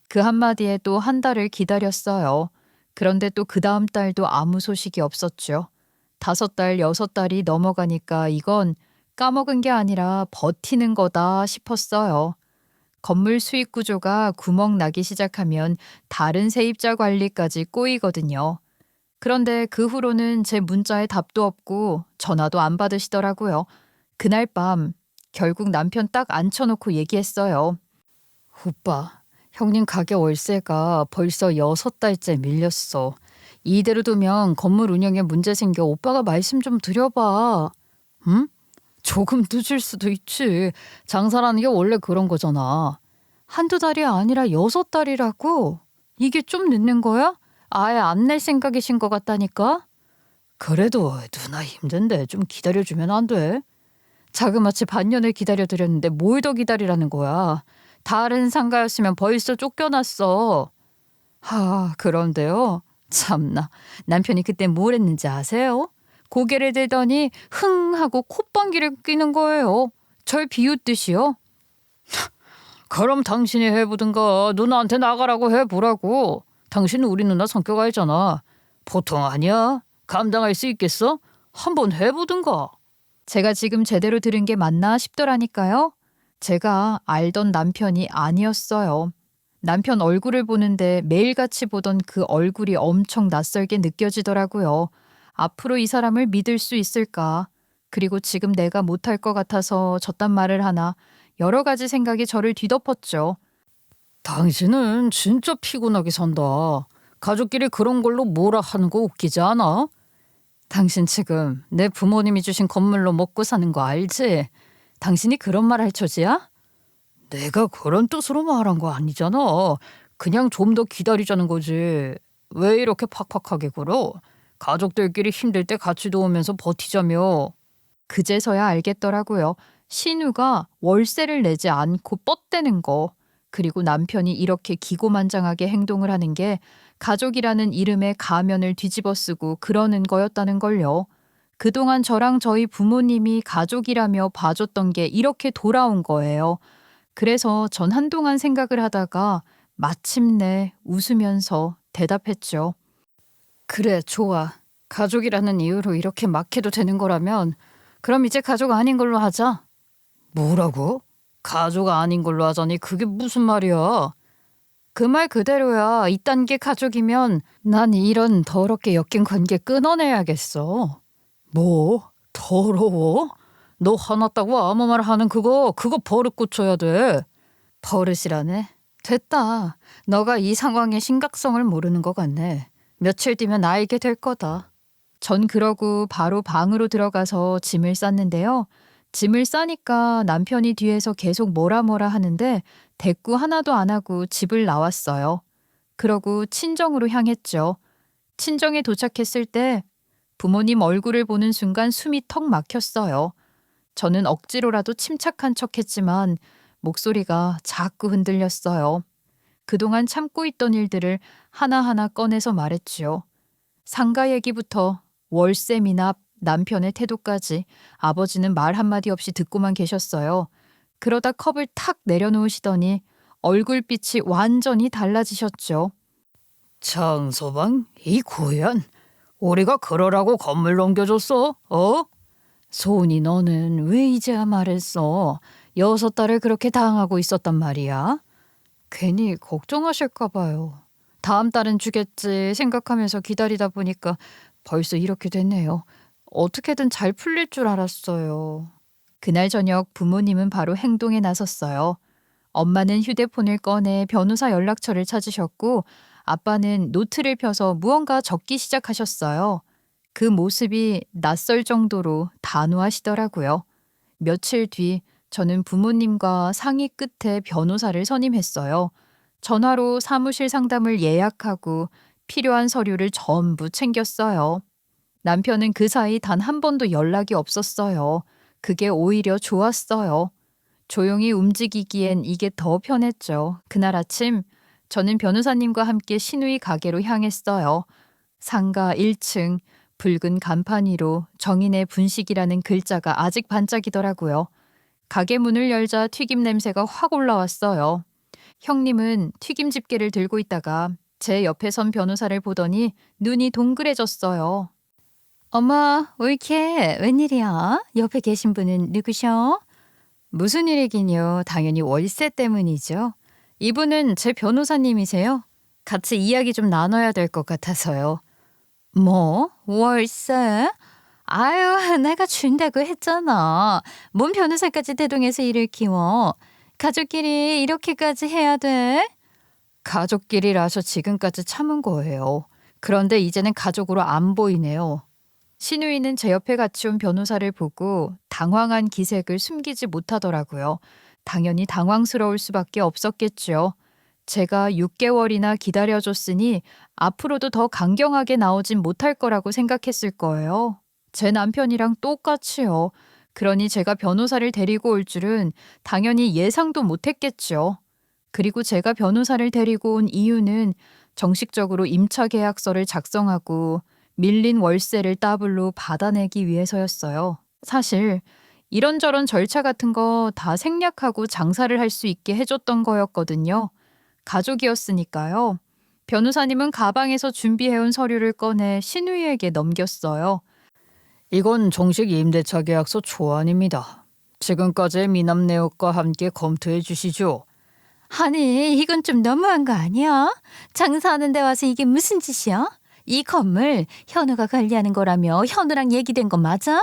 그 한마디에 또 한 달을 기다렸어요. 그런데 또 그 다음 달도 아무 소식이 없었죠. 5달, 6달이 넘어가니까 이건 까먹은 게 아니라 버티는 거다 싶었어요. 건물 수익 구조가 구멍 나기 시작하면 다른 세입자 관리까지 꼬이거든요. 그런데 그 후로는 제 문자에 답도 없고 전화도 안 받으시더라고요. 그날 밤 결국 남편 딱 앉혀놓고 얘기했어요. 오빠, 형님 가게 월세가 벌써 6달째 밀렸어. 이대로 두면 건물 운영에 문제 생겨. 오빠가 말씀 좀 드려봐. 응? 조금 늦을 수도 있지. 장사라는 게 원래 그런 거잖아. 한두 달이 아니라 6달이라고? 이게 좀 늦는 거야? 아예 안 낼 생각이신 것 같다니까? 그래도 누나 힘든데 좀 기다려주면 안 돼? 자그마치 반년을 기다려드렸는데 뭘 더 기다리라는 거야. 다른 상가였으면 벌써 쫓겨났어. 그런데요. 참나. 남편이 그때 뭘 했는지 아세요? 고개를 들더니 흥 하고 콧방귀를 뀌는 거예요. 절 비웃듯이요. 그럼 당신이 해보든가. 누나한테 나가라고 해보라고. 당신은 우리 누나 성격 알잖아. 보통 아니야. 감당할 수 있겠어? 한번 해보든가. 제가 지금 제대로 들은 게 맞나 싶더라니까요. 제가 알던 남편이 아니었어요. 남편 얼굴을 보는데 매일같이 보던 그 얼굴이 엄청 낯설게 느껴지더라고요. 앞으로 이 사람을 믿을 수 있을까? 그리고 지금 내가 못할 것 같아서 저딴 말을 하나? 여러 가지 생각이 저를 뒤덮었죠. 당신은 진짜 피곤하게 산다. 가족끼리 그런 걸로 뭐라 하는 거 웃기지 않아? 당신 지금 내 부모님이 주신 건물로 먹고 사는 거 알지? 당신이 그런 말 할 처지야? 내가 그런 뜻으로 말한 거 아니잖아. 그냥 좀 더 기다리자는 거지. 왜 이렇게 팍팍하게 굴어? 가족들끼리 힘들 때 같이 도우면서 버티자며. 그제서야 알겠더라고요. 신우가 월세를 내지 않고 뻗대는 거. 그리고 남편이 이렇게 기고만장하게 행동을 하는 게 가족이라는 이름의 가면을 뒤집어 쓰고 그러는 거였다는 걸요. 그동안 저랑 저희 부모님이 가족이라며 봐줬던 게 이렇게 돌아온 거예요. 그래서 전 한동안 생각을 하다가 마침내 웃으면서 대답했죠. 그래, 좋아. 가족이라는 이유로 이렇게 막 해도 되는 거라면 그럼 이제 가족 아닌 걸로 하자. 뭐라고? 가족 아닌 걸로 하자니 그게 무슨 말이야? 그 말 그대로야. 이딴 게 가족이면 난 이런 더럽게 엮인 관계 끊어내야겠어. 뭐? 더러워? 너 화났다고 아무 말 하는 그거 버릇 고쳐야 돼. 버릇이라네? 됐다. 너가 이 상황의 심각성을 모르는 것 같네. 며칠 뒤면 알게 될 거다. 전 그러고 바로 방으로 들어가서 짐을 쌌는데요. 짐을 싸니까 남편이 뒤에서 계속 뭐라 하는데 대꾸 하나도 안 하고 집을 나왔어요. 그러고 친정으로 향했죠. 친정에 도착했을 때 부모님 얼굴을 보는 순간 숨이 턱 막혔어요. 저는 억지로라도 침착한 척했지만 목소리가 자꾸 흔들렸어요. 그동안 참고 있던 일들을 하나하나 꺼내서 말했지요. 상가 얘기부터 월세 미납, 남편의 태도까지 아버지는 말 한마디 없이 듣고만 계셨어요. 그러다 컵을 탁 내려놓으시더니 얼굴빛이 완전히 달라지셨죠. 장서방, 이 고얀. 우리가 그러라고 건물 넘겨줬어? 소은이 너는 왜 이제야 말했어? 6달을 그렇게 당하고 있었단 말이야? 괜히 걱정하실까 봐요. 다음 달은 주겠지 생각하면서 기다리다 보니까 벌써 이렇게 됐네요. 어떻게든 잘 풀릴 줄 알았어요. 그날 저녁 부모님은 바로 행동에 나섰어요. 엄마는 휴대폰을 꺼내 변호사 연락처를 찾으셨고 아빠는 노트를 펴서 무언가 적기 시작하셨어요. 그 모습이 낯설 정도로 단호하시더라고요. 며칠 뒤 저는 부모님과 상의 끝에 변호사를 선임했어요. 전화로 사무실 상담을 예약하고 필요한 서류를 전부 챙겼어요. 남편은 그 사이 단 한 번도 연락이 없었어요. 그게 오히려 좋았어요. 조용히 움직이기엔 이게 더 편했죠. 그날 아침 저는 변호사님과 함께 신우이 가게로 향했어요. 상가 1층 붉은 간판 위로 정인의 분식이라는 글자가 아직 반짝이더라고요. 가게 문을 열자 튀김 냄새가 확 올라왔어요. 형님은 튀김 집게를 들고 있다가 제 옆에 선 변호사를 보더니 눈이 동그래졌어요. 어머, 올케, 웬일이야? 옆에 계신 분은 누구셔? 무슨 일이긴요. 당연히 월세 때문이죠. 이분은 제 변호사님이세요. 같이 이야기 좀 나눠야 될 것 같아서요. 뭐? 월세? 아유, 내가 준다고 했잖아. 뭔 변호사까지 대동해서 일을 키워. 가족끼리 이렇게까지 해야 돼? 가족끼리라서 지금까지 참은 거예요. 그런데 이제는 가족으로 안 보이네요. 신우이는 제 옆에 같이 온 변호사를 보고 당황한 기색을 숨기지 못하더라고요. 당연히 당황스러울 수밖에 없었겠죠. 제가 6개월이나 기다려줬으니 앞으로도 더 강경하게 나오진 못할 거라고 생각했을 거예요. 제 남편이랑 똑같이요. 그러니 제가 변호사를 데리고 올 줄은 당연히 예상도 못했겠죠. 그리고 제가 변호사를 데리고 온 이유는 정식적으로 임차 계약서를 작성하고 밀린 월세를 따블로 받아내기 위해서였어요. 사실 이런저런 절차 같은 거 다 생략하고 장사를 할 수 있게 해줬던 거였거든요. 가족이었으니까요. 변호사님은 가방에서 준비해온 서류를 꺼내 신우이에게 넘겼어요. 이건 정식 임대차 계약서 초안입니다. 지금까지의 미납 내역과 함께 검토해 주시죠. 아니, 이건 좀 너무한 거 아니야? 장사하는 데 와서 이게 무슨 짓이야? 이 건물 현우가 관리하는 거라며 현우랑 얘기된 거 맞아?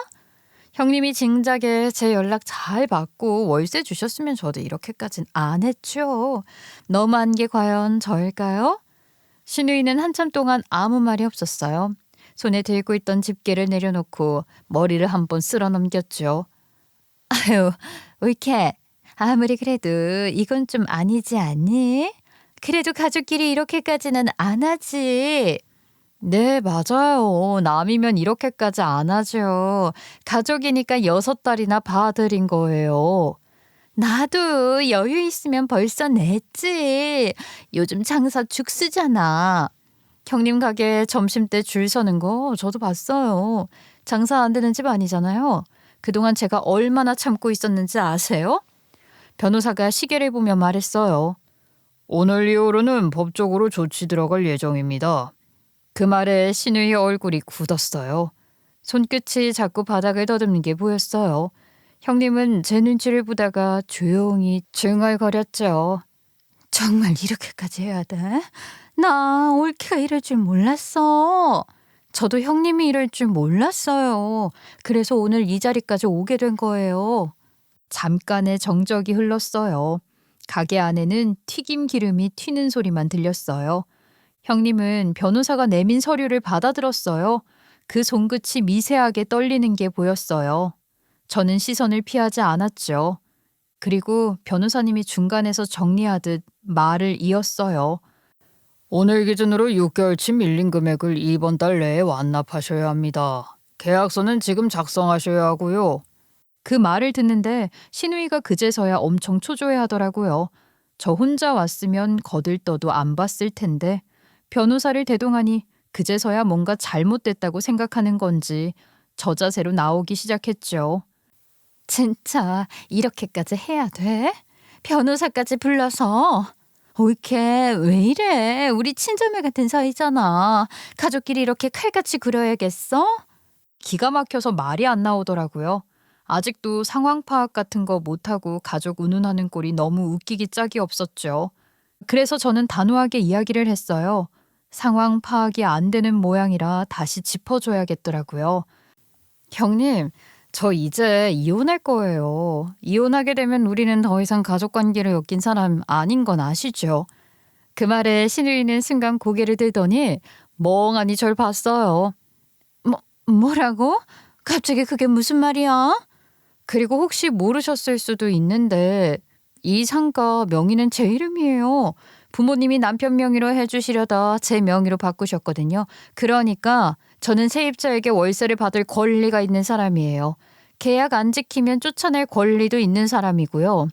형님이 진작에 제 연락 잘 받고 월세 주셨으면 저도 이렇게까진 안 했죠. 너무한 게 과연 저일까요? 신우이는 한참 동안 아무 말이 없었어요. 손에 들고 있던 집게를 내려놓고 머리를 한번 쓸어 넘겼죠. 아유, 올케. 아무리 그래도 이건 좀 아니지 않니? 그래도 가족끼리 이렇게까지는 안 하지. 네, 맞아요. 남이면 이렇게까지 안 하죠. 가족이니까 6달이나 봐드린 거예요. 나도 여유 있으면 벌써 냈지. 요즘 장사 죽쓰잖아. 형님 가게 점심때 줄 서는 거 저도 봤어요. 장사 안 되는 집 아니잖아요. 그동안 제가 얼마나 참고 있었는지 아세요? 변호사가 시계를 보며 말했어요. 오늘 이후로는 법적으로 조치 들어갈 예정입니다. 그 말에 신우의 얼굴이 굳었어요. 손끝이 자꾸 바닥을 더듬는 게 보였어요. 형님은 제 눈치를 보다가 조용히 중얼거렸죠. 정말 이렇게까지 해야 돼? 나 올케가 이럴 줄 몰랐어. 저도 형님이 이럴 줄 몰랐어요. 그래서 오늘 이 자리까지 오게 된 거예요. 잠깐의 정적이 흘렀어요. 가게 안에는 튀김 기름이 튀는 소리만 들렸어요. 형님은 변호사가 내민 서류를 받아들었어요. 그 손끝이 미세하게 떨리는 게 보였어요. 저는 시선을 피하지 않았죠. 그리고 변호사님이 중간에서 정리하듯 말을 이었어요. 오늘 기준으로 6개월치 밀린 금액을 이번 달 내에 완납하셔야 합니다. 계약서는 지금 작성하셔야 하고요. 그 말을 듣는데 신우이가 그제서야 엄청 초조해하더라고요. 저 혼자 왔으면 거들떠도 안 봤을 텐데 변호사를 대동하니 그제서야 뭔가 잘못됐다고 생각하는 건지 저자세로 나오기 시작했죠. 진짜 이렇게까지 해야 돼? 변호사까지 불러서? 올케 왜 이래? 우리 친자매 같은 사이잖아. 가족끼리 이렇게 칼같이 굴어야겠어? 기가 막혀서 말이 안 나오더라고요. 아직도 상황 파악 같은 거 못하고 가족 운운하는 꼴이 너무 웃기기 짝이 없었죠. 그래서 저는 단호하게 이야기를 했어요. 상황 파악이 안 되는 모양이라 다시 짚어줘야겠더라고요. 형님, 저 이제 이혼할 거예요. 이혼하게 되면 우리는 더 이상 가족관계를 엮인 사람 아닌 건 아시죠? 그 말에 신우이는 순간 고개를 들더니 멍하니 절 봤어요. 뭐라고? 갑자기 그게 무슨 말이야? 그리고 혹시 모르셨을 수도 있는데 이 상가 명의는 제 이름이에요. 부모님이 남편 명의로 해주시려다 제 명의로 바꾸셨거든요. 그러니까 저는 세입자에게 월세를 받을 권리가 있는 사람이에요. 계약 안 지키면 쫓아낼 권리도 있는 사람이고요.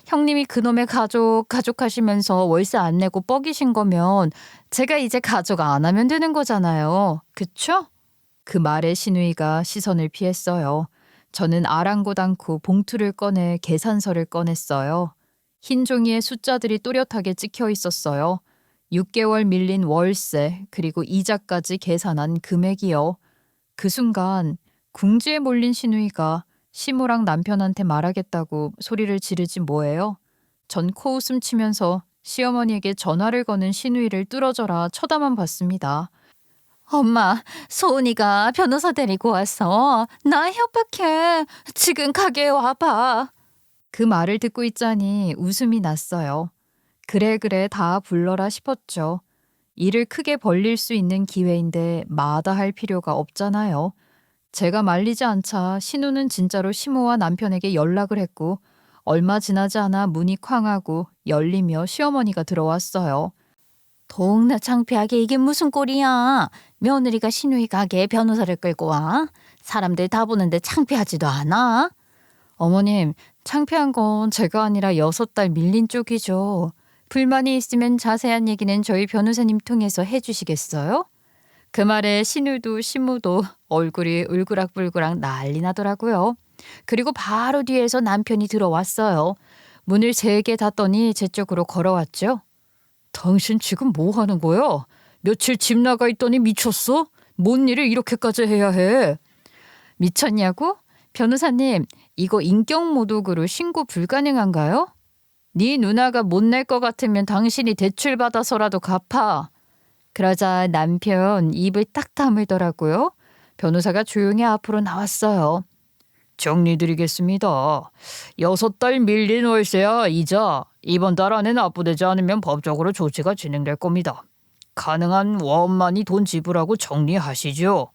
형님이 그놈의 가족 하시면서 월세 안 내고 뻐기신 거면 제가 이제 가족 안 하면 되는 거잖아요. 그쵸? 그 말에 신우이가 시선을 피했어요. 저는 아랑곳 않고 봉투를 꺼내 계산서를 꺼냈어요. 흰 종이에 숫자들이 또렷하게 찍혀 있었어요. 6개월 밀린 월세 그리고 이자까지 계산한 금액이요. 그 순간 궁지에 몰린 신우이가 시무랑 남편한테 말하겠다고 소리를 지르지 뭐예요. 전 코웃음 치면서 시어머니에게 전화를 거는 신우이를 뚫어져라 쳐다만 봤습니다. 엄마, 소은이가 변호사 데리고 왔어. 나 협박해. 지금 가게에 와봐. 그 말을 듣고 있자니 웃음이 났어요. 그래 다 불러라 싶었죠. 일을 크게 벌릴 수 있는 기회인데 마다할 필요가 없잖아요. 제가 말리지 않자 신우는 진짜로 시모와 남편에게 연락을 했고 얼마 지나지 않아 문이 쾅하고 열리며 시어머니가 들어왔어요. 동네 창피하게 이게 무슨 꼴이야. 며느리가 신우이 가게에 변호사를 끌고 와. 사람들 다 보는데 창피하지도 않아. 어머님, 창피한 건 제가 아니라 6달 밀린 쪽이죠. 불만이 있으면 자세한 얘기는 저희 변호사님 통해서 해주시겠어요? 그 말에 신우도 시무도 얼굴이 울그락불그락 난리 나더라고요. 그리고 바로 뒤에서 남편이 들어왔어요. 문을 3개 닫더니 제 쪽으로 걸어왔죠. 당신 지금 뭐 하는 거야? 며칠 집 나가 있더니 미쳤어? 뭔 일을 이렇게까지 해야 해? 미쳤냐고? 변호사님, 이거 인격모독으로 신고 불가능한가요? 네 누나가 못 낼 것 같으면 당신이 대출받아서라도 갚아. 그러자 남편 입을 딱 다물더라고요. 변호사가 조용히 앞으로 나왔어요. 정리드리겠습니다. 6달 밀린 월세야 이자 이번 달 안에 납부되지 않으면 법적으로 조치가 진행될 겁니다. 가능한 원만히 돈 지불하고 정리하시죠.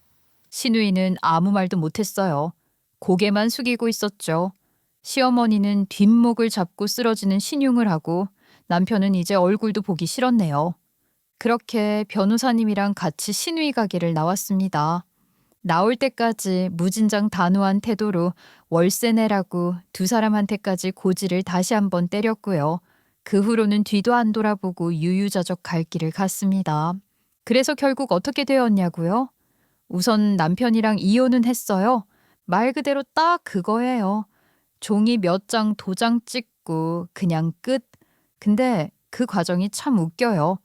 신우이는 아무 말도 못했어요. 고개만 숙이고 있었죠. 시어머니는 뒷목을 잡고 쓰러지는 신용을 하고 남편은 이제 얼굴도 보기 싫었네요. 그렇게 변호사님이랑 같이 신우이 가게를 나왔습니다. 나올 때까지 무진장 단호한 태도로 월세 내라고 2사람한테까지 고지를 다시 한번 때렸고요. 그 후로는 뒤도 안 돌아보고 유유자적 갈 길을 갔습니다. 그래서 결국 어떻게 되었냐고요? 우선 남편이랑 이혼은 했어요. 말 그대로 딱 그거예요. 종이 몇 장 도장 찍고 그냥 끝. 근데 그 과정이 참 웃겨요.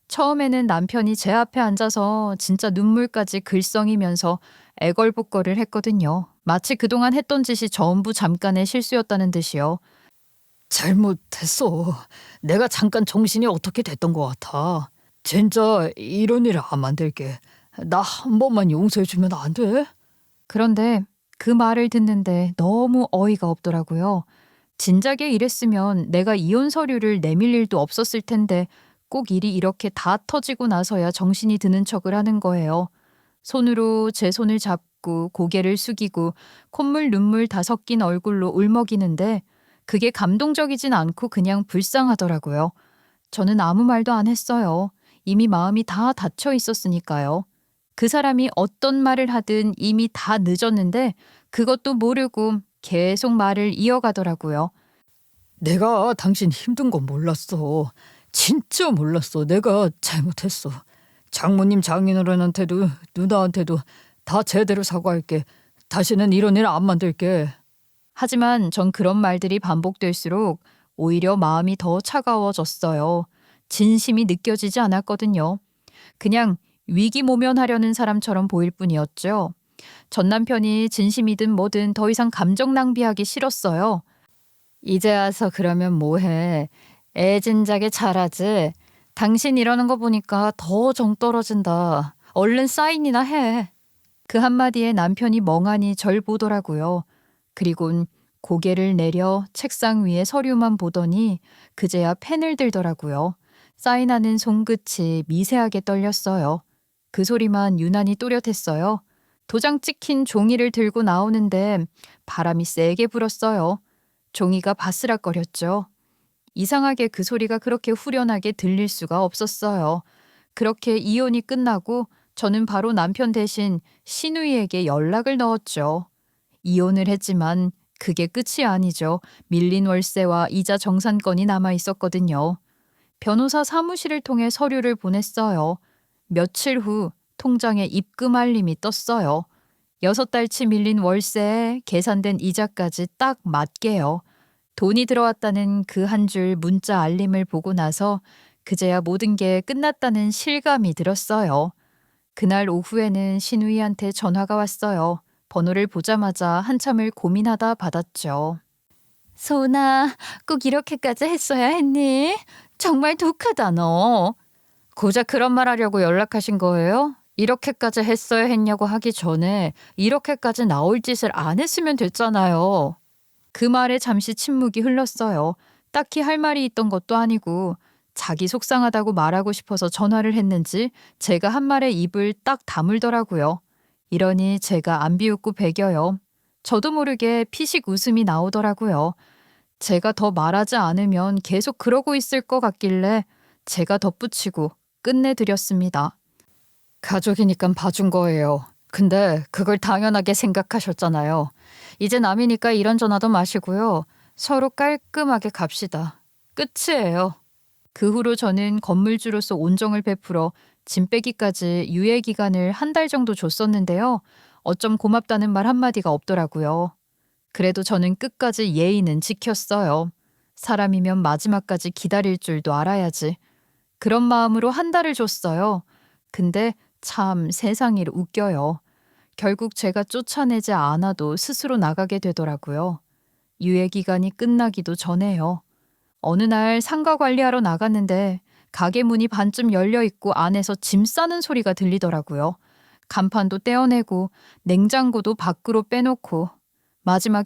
처음에는 남편이 제 앞에 앉아서 진짜 눈물까지 글썽이면서 애걸복걸을 했거든요. 마치 그동안 했던 짓이 전부 잠깐의 실수였다는 듯이요. 잘못했어. 내가 잠깐 정신이 어떻게 됐던 것 같아. 진짜 이런 일을 안 만들게. 나 한 번만 용서해주면 안 돼? 그런데 그 말을 듣는데 너무 어이가 없더라고요. 진작에 이랬으면 내가 이혼 서류를 내밀 일도 없었을 텐데 꼭 일이 이렇게 다 터지고 나서야 정신이 드는 척을 하는 거예요. 손으로 제 손을 잡고 고개를 숙이고 콧물 눈물 다 섞인 얼굴로 울먹이는데 그게 감동적이진 않고 그냥 불쌍하더라고요. 저는 아무 말도 안 했어요. 이미 마음이 다 닫혀 있었으니까요. 그 사람이 어떤 말을 하든 이미 다 늦었는데 그것도 모르고 계속 말을 이어가더라고요. 내가 당신 힘든 건 몰랐어. 진짜 몰랐어. 내가 잘못했어. 장모님 장인어른한테도 누나한테도 다 제대로 사과할게. 다시는 이런 일 안 만들게. 하지만 전 그런 말들이 반복될수록 오히려 마음이 더 차가워졌어요. 진심이 느껴지지 않았거든요. 그냥 위기 모면하려는 사람처럼 보일 뿐이었죠. 전 남편이 진심이든 뭐든 더 이상 감정 낭비하기 싫었어요. 이제 와서 그러면 뭐해. 애 진작에 잘하지. 당신 이러는 거 보니까 더 정 떨어진다. 얼른 사인이나 해. 그 한마디에 남편이 멍하니 절 보더라고요. 그리곤 고개를 내려 책상 위에 서류만 보더니 그제야 펜을 들더라고요. 사인하는 손끝이 미세하게 떨렸어요. 그 소리만 유난히 또렷했어요. 도장 찍힌 종이를 들고 나오는데 바람이 세게 불었어요. 종이가 바스락거렸죠. 이상하게 그 소리가 그렇게 후련하게 들릴 수가 없었어요. 그렇게 이혼이 끝나고 저는 바로 남편 대신 신우이에게 연락을 넣었죠. 이혼을 했지만 그게 끝이 아니죠. 밀린 월세와 이자 정산권이 남아 있었거든요. 변호사 사무실을 통해 서류를 보냈어요. 며칠 후 통장에 입금 알림이 떴어요. 6달치 밀린 월세에 계산된 이자까지 딱 맞게요. 돈이 들어왔다는 그 한 줄 문자 알림을 보고 나서 그제야 모든 게 끝났다는 실감이 들었어요. 그날 오후에는 신우이한테 전화가 왔어요. 번호를 보자마자 한참을 고민하다 받았죠. 소은아, 꼭 이렇게까지 했어야 했니? 정말 독하다 너. 고작 그런 말 하려고 연락하신 거예요? 이렇게까지 했어야 했냐고 하기 전에 이렇게까지 나올 짓을 안 했으면 됐잖아요. 그 말에 잠시 침묵이 흘렀어요. 딱히 할 말이 있던 것도 아니고 자기 속상하다고 말하고 싶어서 전화를 했는지 제가 한 말에 입을 딱 다물더라고요. 이러니 제가 안 비웃고 배겨요. 저도 모르게 피식 웃음이 나오더라고요. 제가 더 말하지 않으면 계속 그러고 있을 것 같길래 제가 덧붙이고 끝내드렸습니다. 가족이니까 봐준 거예요. 근데 그걸 당연하게 생각하셨잖아요. 이제 남이니까 이런 전화도 마시고요. 서로 깔끔하게 갑시다. 끝이에요. 그 후로 저는 건물주로서 온정을 베풀어 짐 빼기까지 유예 기간을 1달 정도 줬었는데요. 어쩜 고맙다는 말 한마디가 없더라고요. 그래도 저는 끝까지 예의는 지켰어요. 사람이면 마지막까지 기다릴 줄도 알아야지. 그런 마음으로 1달을 줬어요. 근데 참 세상이 웃겨요. 결국 제가 쫓아내지 않아도 스스로 나가게 되더라고요. 유예 기간이 끝나기도 전에요. 어느 날 상가 관리하러 나갔는데 가게 문이 반쯤 열려 있고 안에서 짐 싸는 소리가 들리더라고요. 간판도 떼어내고 냉장고도 밖으로 빼놓고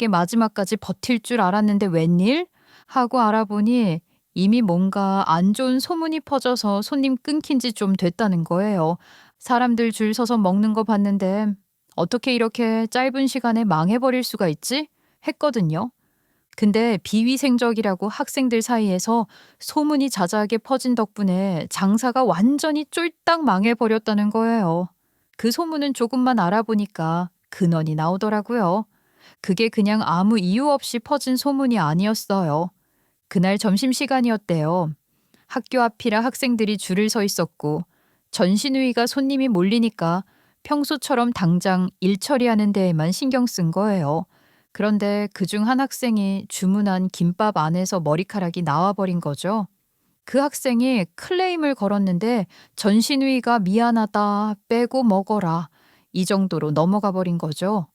마지막까지 버틸 줄 알았는데 웬일? 하고 알아보니 이미 뭔가 안 좋은 소문이 퍼져서 손님 끊긴 지 좀 됐다는 거예요. 사람들 줄 서서 먹는 거 봤는데 어떻게 이렇게 짧은 시간에 망해버릴 수가 있지? 했거든요. 근데 비위생적이라고 학생들 사이에서 소문이 자자하게 퍼진 덕분에 장사가 완전히 쫄딱 망해버렸다는 거예요. 그 소문은 조금만 알아보니까 근원이 나오더라고요. 그게 그냥 아무 이유 없이 퍼진 소문이 아니었어요. 그날 점심시간이었대요. 학교 앞이라 학생들이 줄을 서 있었고 전신우이가 손님이 몰리니까 평소처럼 당장 일 처리하는 데에만 신경 쓴 거예요. 그런데 그중 한 학생이 주문한 김밥 안에서 머리카락이 나와버린 거죠. 그 학생이 클레임을 걸었는데 전신우이가 미안하다, 빼고 먹어라 이 정도로 넘어가 버린 거죠.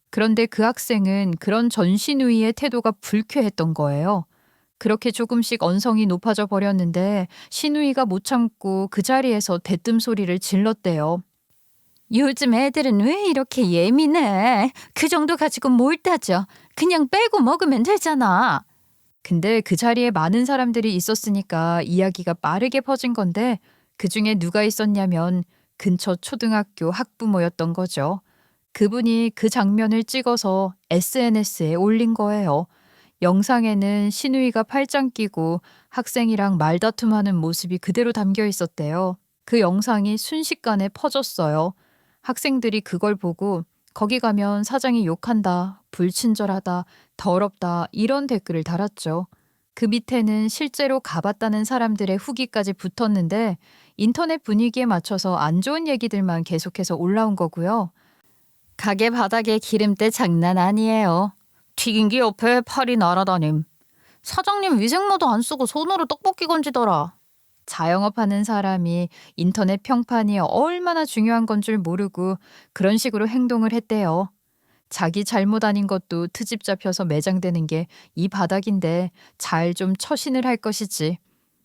그런데 그 학생은 그런 전신우이의 태도가 불쾌했던 거예요. 그렇게 조금씩 언성이 높아져 버렸는데 신우이가 못 참고 그 자리에서 대뜸 소리를 질렀대요. 요즘 애들은 왜 이렇게 예민해? 그 정도 가지고 뭘 따져? 그냥 빼고 먹으면 되잖아. 근데 그 자리에 많은 사람들이 있었으니까 이야기가 빠르게 퍼진 건데 그중에 누가 있었냐면 근처 초등학교 학부모였던 거죠. 그분이 그 장면을 찍어서 SNS에 올린 거예요. 영상에는 신우이가 팔짱 끼고 학생이랑 말다툼하는 모습이 그대로 담겨 있었대요. 그 영상이 순식간에 퍼졌어요. 학생들이 그걸 보고 거기 가면 사장이 욕한다, 불친절하다, 더럽다 이런 댓글을 달았죠. 그 밑에는 실제로 가봤다는 사람들의 후기까지 붙었는데 인터넷 분위기에 맞춰서 안 좋은 얘기들만 계속해서 올라온 거고요. 가게 바닥에 기름때 장난 아니에요. 튀김기 옆에 팔이 날아다님. 사장님 위생모도 안 쓰고 손으로 떡볶이 건지더라. 자영업하는 사람이 인터넷 평판이 얼마나 중요한 건 줄 모르고 그런 식으로 행동을 했대요. 자기 잘못 아닌 것도 트집 잡혀서 매장되는 게 이 바닥인데 잘 좀 처신을 할 것이지.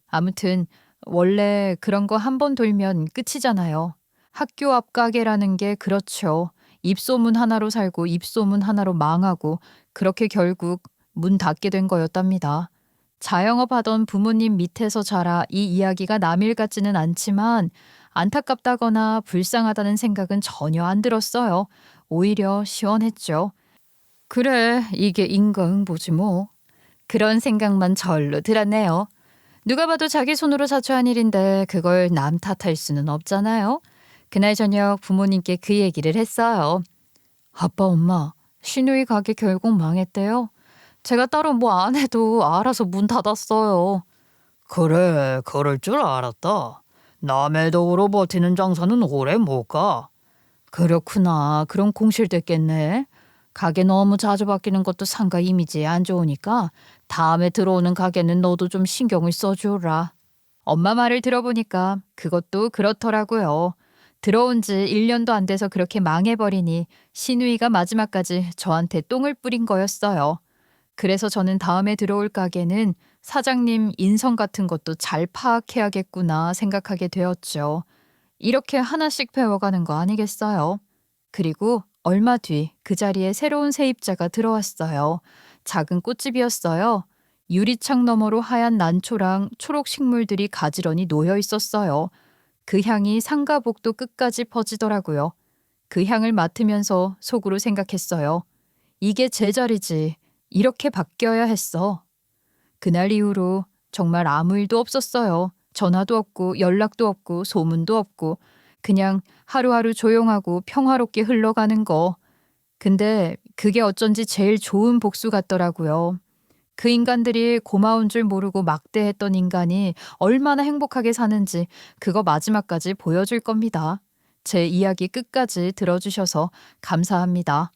아무튼 원래 그런 거 한 번 돌면 끝이잖아요. 학교 앞 가게라는 게 그렇죠. 입소문 하나로 살고 입소문 하나로 망하고 그렇게 결국 문 닫게 된 거였답니다. 자영업하던 부모님 밑에서 자라 이 이야기가 남일 같지는 않지만 안타깝다거나 불쌍하다는 생각은 전혀 안 들었어요. 오히려 시원했죠. 그래, 이게 인과응보지 뭐. 그런 생각만 절로 들었네요. 누가 봐도 자기 손으로 자초한 일인데 그걸 남 탓할 수는 없잖아요. 그날 저녁 부모님께 그 얘기를 했어요. 아빠, 엄마, 시누이 가게 결국 망했대요. 제가 따로 뭐 안 해도 알아서 문 닫았어요. 그래, 그럴 줄 알았다. 남의 덕으로 버티는 장사는 오래 못 가. 그렇구나. 그럼 공실됐겠네. 가게 너무 자주 바뀌는 것도 상가 이미지에 안 좋으니까 다음에 들어오는 가게는 너도 좀 신경을 써주라. 엄마 말을 들어보니까 그것도 그렇더라고요. 들어온 지 1년도 안 돼서 그렇게 망해버리니 시누이가 마지막까지 저한테 똥을 뿌린 거였어요. 그래서 저는 다음에 들어올 가게는 사장님 인성 같은 것도 잘 파악해야겠구나 생각하게 되었죠. 이렇게 하나씩 배워가는 거 아니겠어요? 그리고 얼마 뒤 그 자리에 새로운 세입자가 들어왔어요. 작은 꽃집이었어요. 유리창 너머로 하얀 난초랑 초록 식물들이 가지런히 놓여 있었어요. 그 향이 상가 복도 끝까지 퍼지더라고요. 그 향을 맡으면서 속으로 생각했어요. 이게 제 자리지. 이렇게 바뀌어야 했어. 그날 이후로 정말 아무 일도 없었어요. 전화도 없고 연락도 없고 소문도 없고 그냥 하루하루 조용하고 평화롭게 흘러가는 거. 근데 그게 어쩐지 제일 좋은 복수 같더라고요. 그 인간들이 고마운 줄 모르고 막대했던 인간이 얼마나 행복하게 사는지 그거 마지막까지 보여줄 겁니다. 제 이야기 끝까지 들어주셔서 감사합니다.